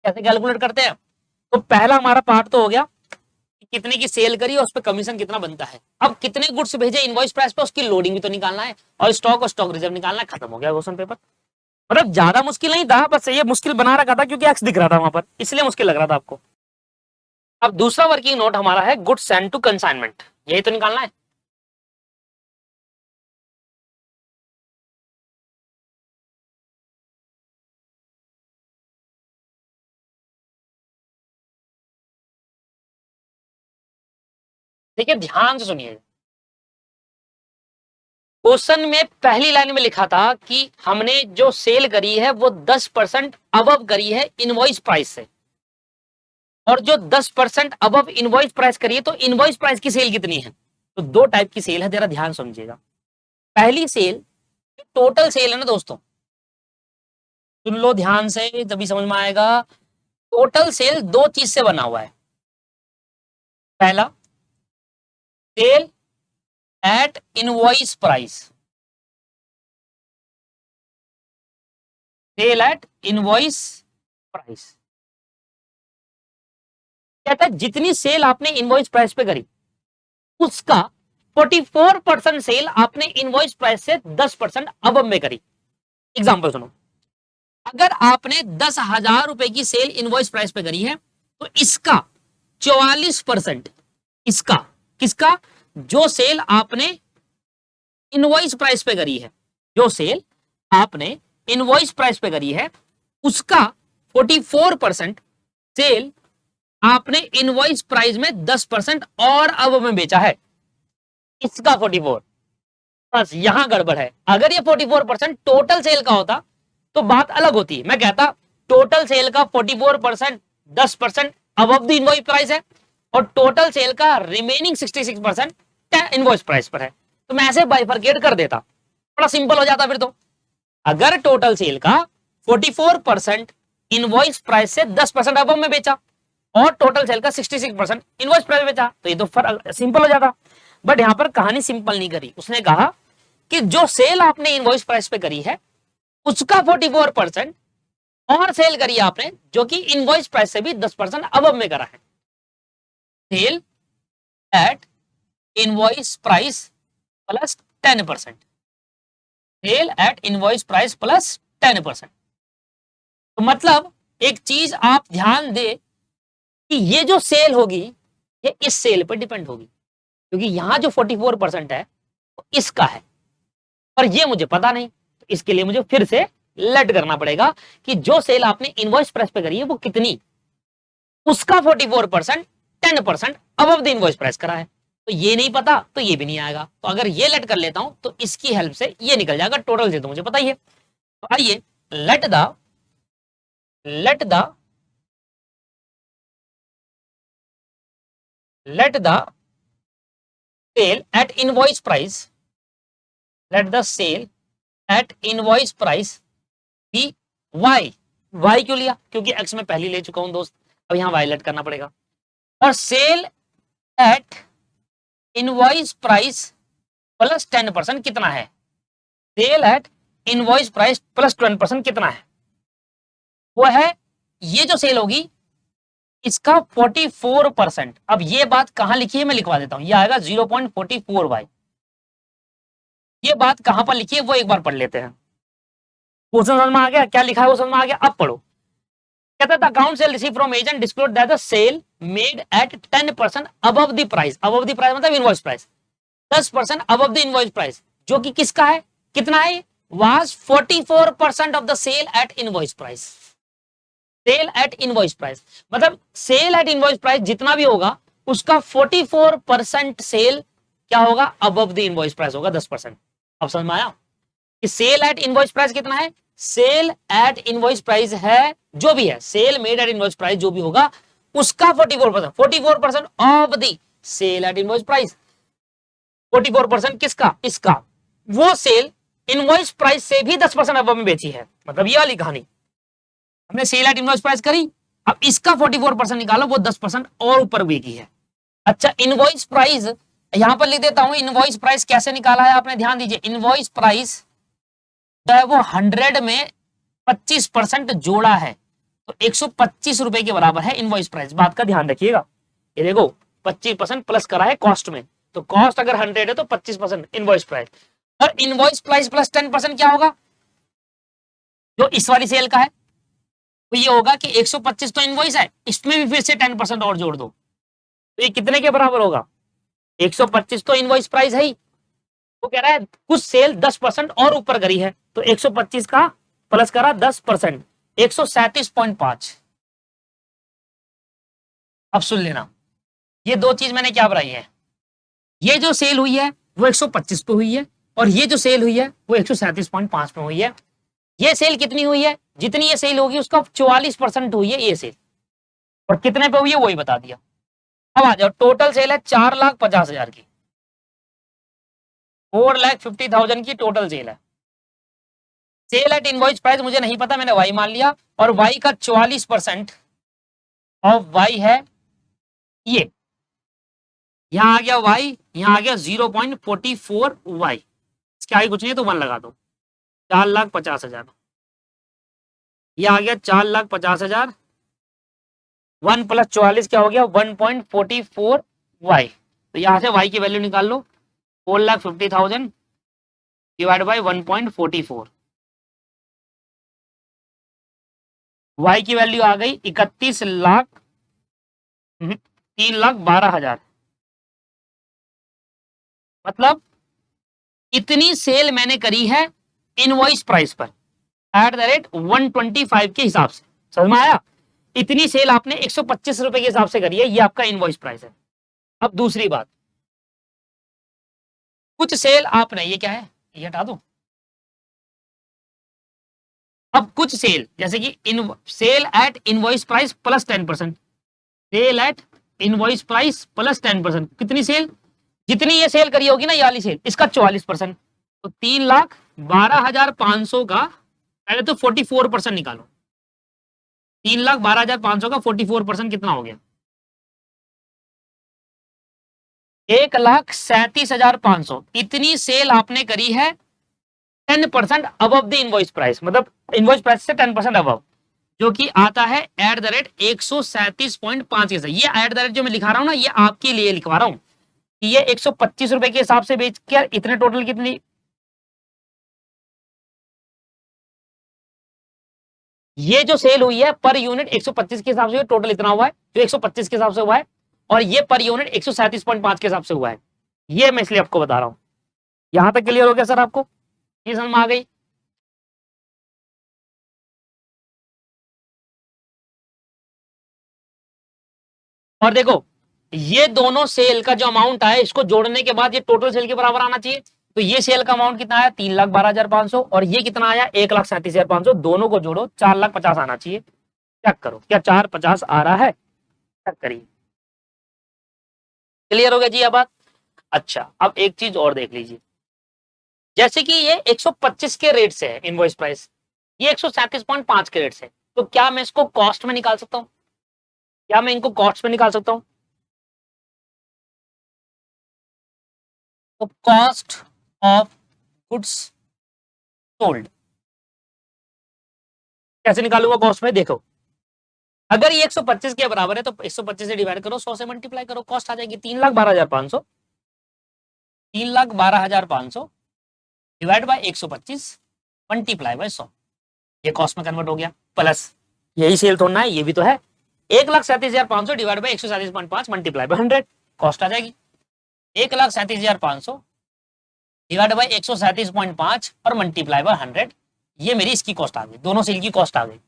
कैसे कैलकुलेट करते हैं। तो पहला हमारा पार्ट तो हो गया कि कितने की सेल करी और उस पर कमीशन कितना बनता है। अब कितने गुड्स भेजे इनवॉइस प्राइस पे, उसकी लोडिंग भी तो निकालना है, और स्टॉक रिजर्व निकालना है। खत्म हो गया क्वेश्चन पेपर। मतलब ज्यादा मुश्किल नहीं था, बस ये मुश्किल बना रखा था क्योंकि एक्स दिख रहा था वहां पर, इसलिए मुश्किल लग रहा था आपको। अब दूसरा वर्किंग नोट हमारा है गुड्स सेंड टू कंसाइनमेंट, यही तो निकालना है। ठीक है, ध्यान से सुनिए। क्वेश्चन में पहली लाइन में लिखा था कि हमने जो सेल करी है वो 10% अबव करी है इनवॉइस प्राइस से, और जो 10% अबव इनवॉइस प्राइस करी है, तो इनवॉइस प्राइस की सेल कितनी है। तो दो टाइप की सेल है, जरा ध्यान समझिएगा। पहली सेल टोटल सेल है ना दोस्तों, सुन लो ध्यान से तभी समझ में आएगा। टोटल सेल दो चीज से बना हुआ है। पहला, sale at invoice price, sale at invoice price कहता है जितनी सेल आपने इनवॉइस प्राइस पे करी उसका 44% सेल आपने इनवॉइस प्राइस से 10% अबव में करी। एग्जांपल सुनो, अगर आपने 10,000 रुपए की सेल इनवॉइस प्राइस पे करी है तो इसका 44%, इसका किसका, जो सेल आपने इनवॉइस प्राइस पे करी है, जो सेल आपने इनवॉइस प्राइस पे करी है उसका 44% सेल आपने इनवॉइस प्राइस में 10% और अब में बेचा है, इसका 44। बस यहां गड़बड़ है। अगर ये 44% टोटल सेल का होता तो बात अलग होती। मैं कहता टोटल सेल का 44% 10% अबव द इनवॉइस प्राइस है और टोटल सेल का रिमेनिंग 66% इनवॉइस प्राइस पर है, तो मैं ऐसे बाइफरकेट कर देता, बड़ा सिंपल हो जाता फिर तो। अगर टोटल सेल का 44% इनवॉइस प्राइस से 10% अबव में बेचा और टोटल सेल का 66% इनवॉइस प्राइस बेचा तो ये तो सिंपल हो जाता। बट यहां पर कहानी सिंपल नहीं करी, उसने कहा कि जो सेल आपने इनवॉइस प्राइस पे करी है उसका 44% और सेल करी आपने जो कि इनवॉइस प्राइस से भी 10% अबव में करा है। Sale at invoice price plus 10%, sale at invoice price plus 10%। तो मतलब एक चीज आप ध्यान दे कि ये जो सेल होगी ये इस सेल पर डिपेंड होगी, क्योंकि यहां जो 44% है वो इसका है और ये मुझे पता नहीं, तो इसके लिए मुझे फिर से लेट करना पड़ेगा कि जो सेल आपने इनवॉइस प्राइस पे करी है वो कितनी, उसका 44% 10% अबव द इनवॉइस प्राइस करा है। तो ये नहीं पता तो ये भी नहीं आएगा, तो अगर ये लेट कर लेता हूं तो इसकी हेल्प से ये निकल जाएगा। टोटल से तो मुझे पता ही है। तो आइए let the sale at invoice price, let the sale at invoice price be Y. Y क्यों लिया, क्योंकि एक्स में पहले ले चुका हूं दोस्त, अब यहां वाई लेट करना पड़ेगा। और sale at invoice price plus 10% कितना है, sale at invoice price plus 10% कितना है, वो है ये जो सेल होगी इसका 44%। अब ये बात कहां लिखी है मैं लिखवा देता हूं, ये आएगा 0.44 वाई। ये बात कहां पर लिखी है वो एक बार पढ़ लेते हैं। क्वेश्चन समझ में आ गया, क्या लिखा है वो समझ में आ गया, अब पढ़ो। कहता था account sale receive from agent disclose that the sale made at 10% above the price, above the price मतलब invoice price, 10% above the invoice price जो कि किसका है, कितना है, was 44% of the sale at invoice price. Sale at invoice price मतलब सेल एट इनवॉइस प्राइस जितना भी होगा उसका 44% सेल क्या होगा, अबव द इनवॉइस प्राइस होगा 10%। अब समझ में आया कि सेल एट इनवॉइस प्राइस कितना है, सेल एट इनवॉइस प्राइस है जो भी है, sale made at invoice price जो भी होगा उसका 44% of the sale at invoice price. 44% किसका, इसका, वो सेल इनवॉइस प्राइस से भी 10% अबव में बेची है। मतलब ये वाली कहानी, हमने सेल एट इनवॉइस प्राइस करी, अब इसका 44% निकालो, वो 10% और ऊपर बेची है। अच्छा इनवॉइस प्राइस यहां पर लिख देता हूं, इनवॉइस प्राइस कैसे निकाला है आपने ध्यान दीजिए। इनवॉइस प्राइस जो है वो 100 में 25% जोड़ा है तो 125 रुपए के बराबर है इनवॉइस प्राइस। बात का ध्यान रखिएगा, ये देखो 25% प्लस करा है कॉस्ट में, तो कॉस्ट अगर 100 है तो 25% इनवॉइस प्राइस। और इनवॉइस प्राइस प्लस 10% क्या होगा, जो इस वाली सेल का है तो ये होगा कि 125 तो इनवॉइस है, इसमें भी फिर से 10% और जोड़ दो तो ये कितने के बराबर होगा, 125 तो इनवॉइस प्राइस है ही, वो कह रहा है कुछ सेल 10% और ऊपर करी है तो 125 का प्लस करा 10%, 137.5। अब सुन लेना, ये दो चीज मैंने क्या बनाई है, ये जो सेल हुई है वो 125 पे हुई है और ये जो सेल हुई है वो 137.5 पे हुई है। ये सेल कितनी हुई है, जितनी ये सेल होगी उसका 44% हुई है ये सेल, और कितने पे हुई है वही बता दिया। अब आ जाओ, टोटल सेल है 4,50,000 की, 4,50,000 की टोटल सेल है। सेल एट इनवॉइस प्राइस मुझे नहीं पता, मैंने वाई मान लिया, और वाई का 44% ऑफ वाई है ये, यहां आ गया वाई, यहां आ गया 0.44 वाई, इसके आगे कुछ नहीं है तो 1 लगा दो, 4,50,000, ये आ गया 4,50,000, 1 + 44 क्या हो गया 1.44 वाई, तो यहां से वाई की वैल्यू निकाल लो, 4,50,000 डिवाइड बाई 1.44, वाई की वैल्यू आ गई 3,12,000, मतलब इतनी सेल मैंने करी है इनवॉइस प्राइस पर @125 के हिसाब से, समझ में आया? इतनी सेल आपने 125 रुपए के हिसाब से करी है, ये आपका इनवॉइस प्राइस है। अब दूसरी बात, कुछ सेल आपने, ये क्या है, ये हटा दो, अब कुछ सेल जैसे कि sale at invoice price plus 10%, sale at invoice price plus 10%, कितनी सेल, जितनी ये सेल करी होगी ना ये वाली सेल, इसका 44%, तो 3,12,500 का पहले तो 44% निकालो, 3,12,500 का 44% कितना हो गया, 1,37,500, इतनी सेल आपने करी है 10% अबव द इनवॉइस प्राइस, मतलब इनवॉइस प्राइस से 10% अबव, जो कि आता है @137.5 के साथ। ये @ जो मैं लिखा रहा हूं ना, ये आपके लिए लिखवा रहा हूं कि ये 125 रुपए के हिसाब से बेच कर इतने टोटल कितनी, ये जो सेल हुई है पर यूनिट 125 के हिसाब से टोटल इतना हुआ है, जो 125 के हिसाब से हुआ है, और ये पर यूनिट 137.5 के हिसाब से हुआ है, ये मैं इसलिए आपको बता रहा हूं। यहां तक क्लियर हो गया सर आपको, ये समझ में आ गई? और देखो ये दोनों सेल का जो अमाउंट आया, इसको जोड़ने के बाद ये टोटल सेल के बराबर आना चाहिए, तो ये सेल का अमाउंट कितना आया 3,12,500, और ये कितना आया 1,37,500, दोनों को जोड़ो 4,50,000 आना चाहिए, चेक करो क्या 450 आ रहा है, चेक करिए, क्लियर हो गया जी ये बात? अच्छा अब एक चीज और देख लीजिए, जैसे कि ये 125 के रेट से है इनवॉइस प्राइस, ये 137.5 के रेट से, तो क्या मैं इसको कॉस्ट में निकाल सकता हूं, क्या मैं इनको कॉस्ट में निकाल सकता हूं? तो कॉस्ट ऑफ गुड्स सोल्ड कैसे निकालूंगा कॉस्ट में, देखो अगर ये 125 के बराबर है तो 125 से डिवाइड करो, 100 से मल्टीप्लाई करो, कॉस्ट आ जाएगी 3,12,500, 3,12,500 डिवाइड बाय 125 मल्टीप्लाई बाय 100, ये कॉस्ट में कन्वर्ट हो गया, प्लस यही सेल थोड़ा है, ये भी तो है, 1,37,500 divide by 137.5 multiply by 100, cost आ जाएगी 1,37,500 डिवाइड बाय 137.5 और मल्टीप्लाई बाय 100, ये मेरी इसकी कॉस्ट आ गई, दोनों सेल की कॉस्ट आ गई।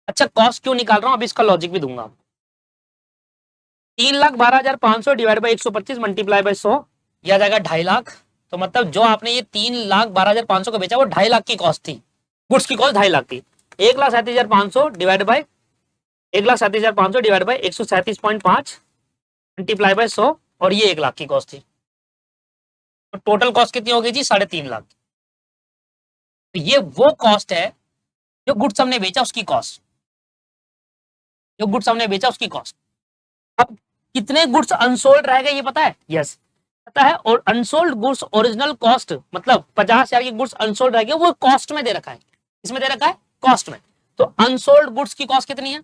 अच्छा कॉस्ट क्यों निकाल रहा हूं, अब इसका लॉजिक भी दूंगा। 3,12,500 डिवाइड बाई 125 मल्टीप्लाई बाई 100, यह आ जाएगा 2.5 लाख, तो मतलब जो आपने ये 3,12,500 को बेचा वो 2.5 लाख की कॉस्ट थी, गुड्स की कॉस्ट 2.5 लाख थी, 1,37,500 divide by 1,37,500 divide by 137.5 multiply by 100, और ये 1 लाख की कॉस्ट थी, तो टोटल कॉस्ट कितनी हो गई जी 3.5 लाख, तो ये वो कॉस्ट है जो गुड्स हमने बेचा उसकी कॉस्ट, जो गुड्स हमने बेचा उसकी कॉस्ट। अब कितने गुड्स अनसोल्ड रह गए ये पता है? यस पता है, और अनसोल्ड गुड्स ओरिजिनल कॉस्ट, मतलब 50,000 के गुड्स अनसोल्ड रह गए, वो कॉस्ट में दे रखा है, इसमें दे रखा है कॉस्ट में, तो अनसोल्ड गुड्स की कॉस्ट कितनी है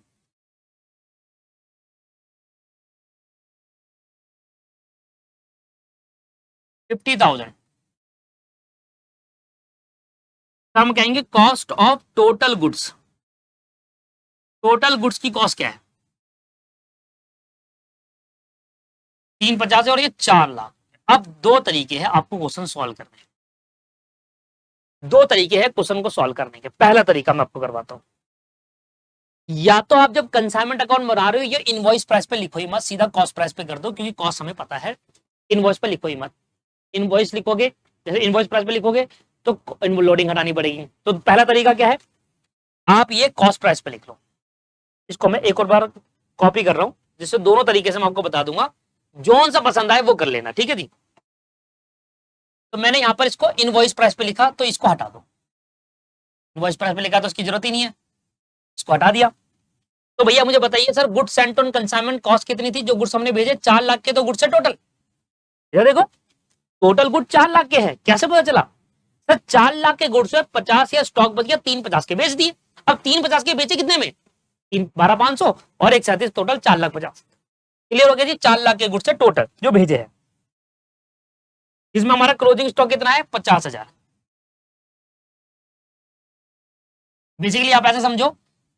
50,000, तो हम कहेंगे cost of total goods, total goods की कॉस्ट क्या है 350 है और ये 4 लाख। अब दो तरीके हैं आपको क्वेश्चन सॉल्व करने के, दो तरीके हैं क्वेश्चन को सॉल्व करने के, पहला तरीका मैं आपको करवाता हूं, या तो आप जब कंसाइनमेंट अकाउंट बना रहे हो ये इनवॉइस प्राइस पे लिखो ही मत, सीधा कॉस्ट प्राइस पे कर दो, क्योंकि कॉस्ट हमें पता है, इनवॉइस पे लिखो ही मत, इनवॉइस लिखोगे जैसे इनवॉइस प्राइस पे लिखोगे तो लोडिंग हटानी पड़ेगी, तो पहला तरीका क्या है आप ये कॉस्ट प्राइस पे लिख लो, इसको मैं एक और बार कॉपी कर रहा हूं जिससे दोनों तरीके से मैं आपको बता दूंगा, जोन सा पसंद आए वो कर लेना, ठीक है जी। तो मैंने यहां पर इसको इनवॉइस प्राइस पे लिखा, तो इसको हटा दो, इनवॉइस प्राइस पे लिखा तो उसकी जरूरत ही नहीं है, इसको हटा दिया। तो भैया मुझे बताइए sir, goods sent on consignment cost कितनी थी? जो गुड्स हमने भेजे 4 लाख के तो गुड्स है टोटल। ये देखो टोटल गुड 4 लाख के हैं, कैसे पता चला? सर 4 लाख के गुड्स में 50 या स्टॉक बच गया, 350 के बेच दिए। अब 350 के बेचे कितने में? 12,500 और 137, टोटल 4,50,000। क्लियर हो गया जी? 4 लाख के गुड्स है टोटल जो भेजे हैं। इसमें हमारा क्लोजिंग स्टॉक कितना है? 50,000। बेसिकली आप ऐसे समझो,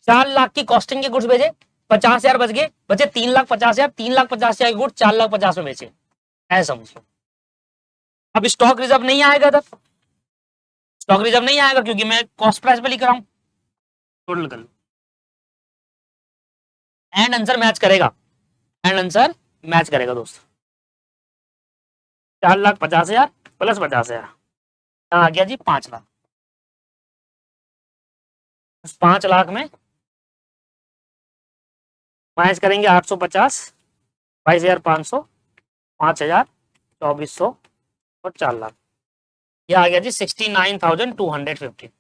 4 लाख की कॉस्टिंग के गुड्स भेजे, 50,000 बच गए, बचे 3,50,000। 3,50,000 के गुड्स 4,50,000 में बेचे, ऐसे समझो। अब स्टॉक रिजर्व नहीं आएगा, तब स्टॉक रिजर्व नहीं आएगा क्योंकि मैं कॉस्ट प्राइस पे लिख रहा हूं। टोटल कर लो, एंड आंसर मैच करेगा, एंड आंसर मैच करेगा दोस्त। 4,50,000 प्लस 50,000 आ गया जी 5 लाख। 5 लाख में माइनस करेंगे 850, 22,500, 5,000, 2,400 और 4 लाख। ये आ गया जी 69,250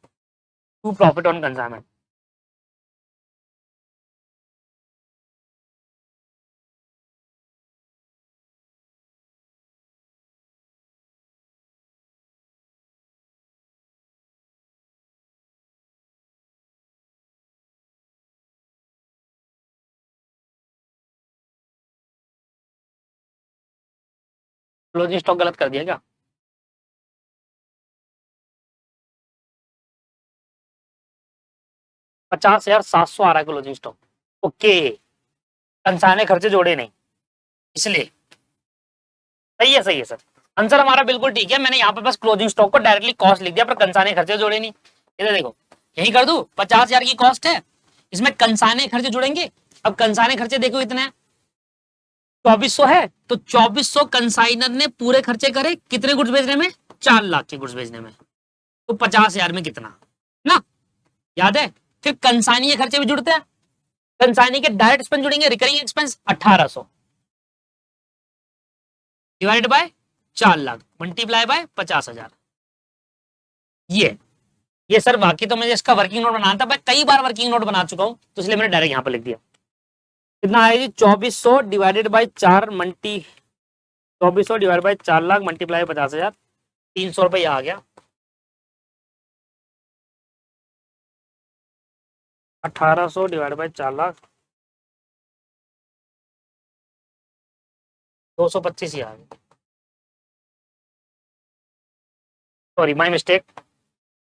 to profit on consignment. Closing stock गलत कर दिया क्या? $50,700 आ रहा है क्लोजिंग स्टॉक। ओके, कंसाइने खर्चे जोड़े नहीं, इसलिए सही है, सही है सर। आंसर हमारा बिल्कुल ठीक है। मैंने यहाँ पे बस क्लोजिंग स्टॉक को डायरेक्टली कॉस्ट लिख दिया, पर कंसाइने खर्चे जोड़े नहीं। इधर देखो, यही कर दू, 50,000 की कॉस्ट है, इसमें कंसाइने खर्चे जुड़ेंगे। अब कंसाइने खर्चे देखो कितने हैं, 2,400 है, तो 2,400 कंसाइनर ने पूरे खर्चे करे कितने गुड्स भेजने में? 4 लाख के गुड्स भेजने में। तो 50,000 में कितना ना, याद है? फिर कंसाइनी खर्चे भी जुड़ते हैं, कंसाइनी के डायरेक्ट एक्सपेंस जुड़ेंगे, recurring expense 1,800 divide by 4 lakh multiply by 50,000। ये सर बाकी तो मुझे इसका वर्किंग नोट बनाना था, मैं कई बार वर्किंग नोट बना चुका हूं, तो इसलिए मैंने डायरेक्ट यहां पर लिख दिया। कितना आया जी? 2,400 divided by 4 2,400 divide by 4 lakh multiply 50,000, 300 रुपये आ गया। 1,800 डिवाइड बाय 4 लाख 225 ही आ गया। सॉरी माय मिस्टेक,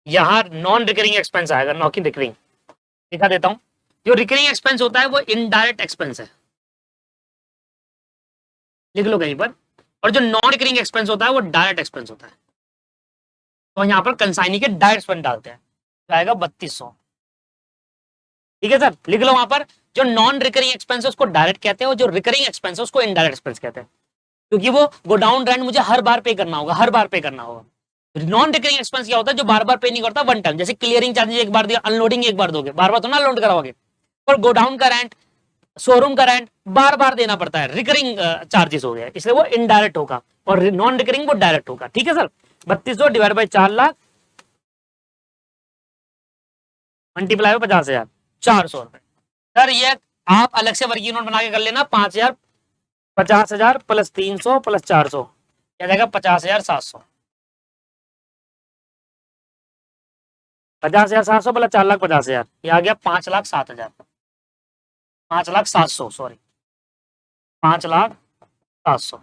यहाँ नॉन रिकरिंग एक्सपेंस आएगा, नॉन रिकरिंग। दिखा देता हूं, जो रिकरिंग एक्सपेंस होता है वो इनडायरेक्ट एक्सपेंस है, लिख लो कहीं पर। और जो नॉन रिकरिंग एक्सपेंस होता है वो डायरेक्ट एक्सपेंस होता है। तो यहाँ पर कंसाइनी के डायरेक्ट एक्सपेंस डालते हैं, आएगा 3,200। ठीक है सर, लिख लो वहां पर, जो नॉन रिकरिंग एक्सपेंस है उसको डायरेक्ट कहते हैं, और जो रिकरिंग एक्सपेंस है उसको इनडायरेक्ट एक्सपेंस कहते हैं, क्योंकि वो गोडाउन रेंट मुझे हर बार पे करना होगा, हर बार पे करना होगा। नॉन रिकरिंग एक्सपेंस क्या होता है? जो बार बार पे नहीं करता, वन टाइम, जैसे क्लियरिंग चार्जेस एक बार दिया, अनलोडिंग एक बार दोगे, बार बार तो ना अनलोड कराओगे। और गोडाउन का रेंट, शोरूम का रेंट बार बार देना पड़ता है, रिकरिंग चार्जेस हो गया, इसलिए वो इनडायरेक्ट होगा, और नॉन रिकरिंग वो डायरेक्ट होगा। ठीक है sir, 3,200 divide by 4 lakh multiply में 50,000, 400 रुपए। सर ये आप अलग से वर्किंग नोट बना के कर लेना, 5,000, 50,000 प्लस 300 प्लस 400 क्या जाएगा? 50,700। 50,700 प्लस 4,50,000, ये आ गया 5,07,000, 5,07,100 सॉरी, 5,07,100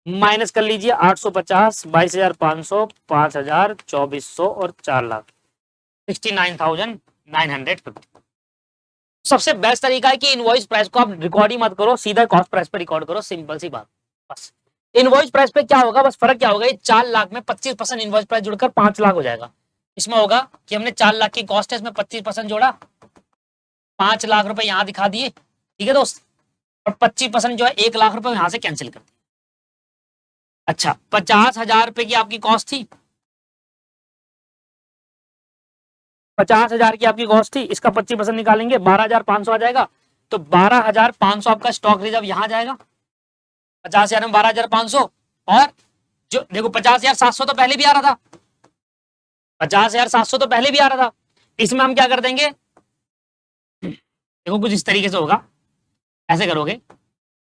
माइनस कर लीजिए 850, 22,500, 5,000, 2,400 और 4 लाख, 69,950। सबसे बेस्ट तरीका है कि इनवॉइस प्राइस को आप रिकॉर्ड ही मत करो, सीधा कॉस्ट प्राइस पे रिकॉर्ड करो, सिंपल सी बात। बस इनवॉइस प्राइस पे क्या होगा, बस फर्क क्या होगा, ये 4 लाख में 25% इनवॉइस प्राइस जुड़कर 5 लाख हो जाएगा। इसमें होगा कि हमने 4 लाख की कॉस्ट है, इसमें 25% जोड़ा, 5 लाख रुपए यहां दिखा दिए। ठीक है दोस्त, और 25% जो है 1 लाख रुपए यहां से कैंसिल कर दिए। अच्छा, 50,000 रुपए की आपकी कॉस्ट थी, 50,000 की आपकी कॉस्ट थी, इसका 25% निकालेंगे, 12,500 आ जाएगा। तो 12,500 आपका स्टॉक रिजर्व यहां जाएगा, 50,000 में 12,500। और जो देखो 50,700 तो पहले भी आ रहा था, 50,700 तो पहले भी आ रहा था, इसमें हम क्या कर देंगे, देखो कुछ इस तरीके से होगा, ऐसे करोगे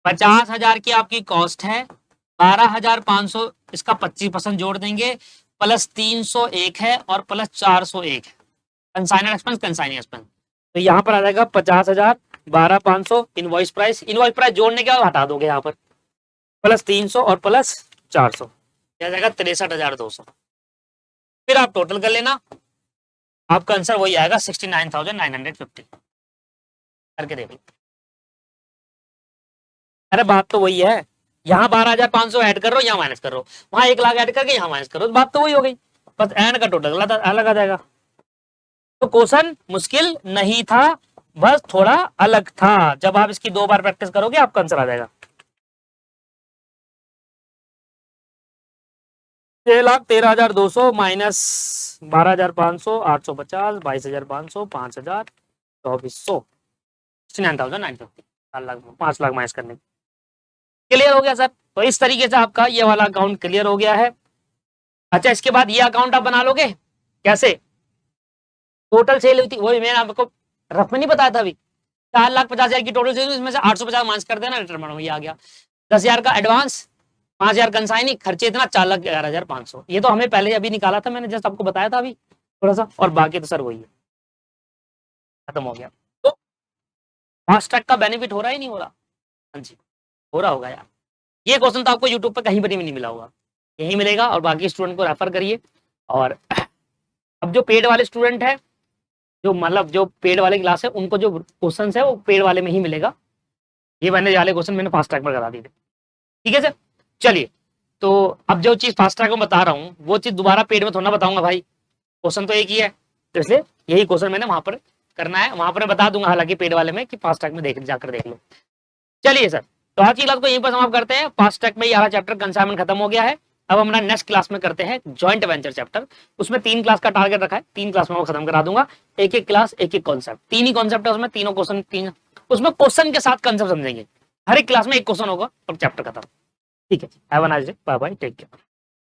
50,000 की आपकी कॉस्ट है, 12,500 इसका 25% जोड़ देंगे, प्लस 301 है और प्लस 401 है, कंसाइनर एक्सपेंस कंसाइनिंग एक्सपेंस। तो यहाँ पर आ जाएगा 50,000, 12,500 इनवॉइस प्राइस जोड़ने के बाद हटा दोगे यहाँ पर, प्लस 300 और प्लस 400, आ जाएगा 63,200। फिर आप टोटल कर लेना, आपका आंसर वही आएगा 69,950। करके देख लो। अरे बात तो वही है, यहाँ 12,500 ऐड कर रहे हो, यहाँ माइनस कर रहे हो, वहां 1,00,000 ऐड करके यहाँ माइनस कर रहे हो, बात तो वही हो गई, बस एंड का टोटल अलग आ जाएगा। तो क्वेश्चन मुश्किल नहीं था, बस थोड़ा अलग था। जब आप इसकी 2 बार प्रैक्टिस करोगे आपका आंसर आ जाएगा। 6,13,200 माइनस 12,500, 850, 22,500, 5,000, 2,400, 69,950, 5 लाख माइनस करने। क्लियर हो गया सर? तो इस तरीके से आपका ये वाला अकाउंट क्लियर हो गया है। अच्छा, इसके बाद ये अकाउंट आप बना लोगे कैसे? टोटल सेल हुई थी, वही मैंने आपको रफ में नहीं बताया था अभी, 4,50,000 की टोटल सेल, इसमें से 850 माइनस कर देना, रिटर्न बनाओ, ये आ गया। 10,000 का एडवांस, 5,000 कंसाइनिंग, खर्चे इतना 4,11,500। ये तो हमें पहले अभी निकाला था, मैंने जस्ट आपको बताया था अभी थोड़ा सा, और बाकी तो सर वही है, खत्म हो गया। तो फास्ट ट्रैक का बेनिफिट हो रहा है नहीं हो रहा? हाँ जी, हो रहा होगा यार। ये क्वेश्चन तो आपको यूट्यूब पे कहीं पर भी नहीं मिला होगा, यही मिलेगा। और बाकी स्टूडेंट को रेफर करिए। और अब जो पेड वाले स्टूडेंट है, जो मतलब जो पेड वाले क्लास है, उनको जो क्वेश्चन है वो पेड वाले में ही मिलेगा। ये मैंने वाले क्वेश्चन मैंने फास्ट ट्रैक पर करा दी थे, ठीक है सर। चलिए, तो अब जो चीज फास्ट ट्रैक में बता रहा हूँ वो चीज दोबारा पेड में थोड़ा ना बताऊंगा भाई, क्वेश्चन तो एक ही है, तो इसलिए यही क्वेश्चन मैंने वहां पर करना है, वहां पर मैं बता दूंगा हालांकि पेड वाले में कि फास्ट ट्रैक में जाकर देख लो। चलिए सर, तो आज की क्लास को यहीं पर समाप्त करते हैं। फास्ट ट्रैक में ये चैप्टर कंसाइनमेंट खत्म हो गया है। अब हम नेक्स्ट क्लास में करते हैं जॉइंट वेंचर चैप्टर। उसमें 3 क्लास का टारगेट रखा है, 3 क्लास में वो खत्म करा दूंगा। एक एक क्लास एक एक कॉन्सेप्ट, 3 ही कॉन्सेप्ट है उसमें, तीनों क्वेश्चन, 3 उसमें क्वेश्चन के साथ कॉन्सेप्ट समझेंगे। हर एक क्लास में एक क्वेश्चन होगा और चैप्टर खत्म। ठीक है, have a nice day, bye bye, take care.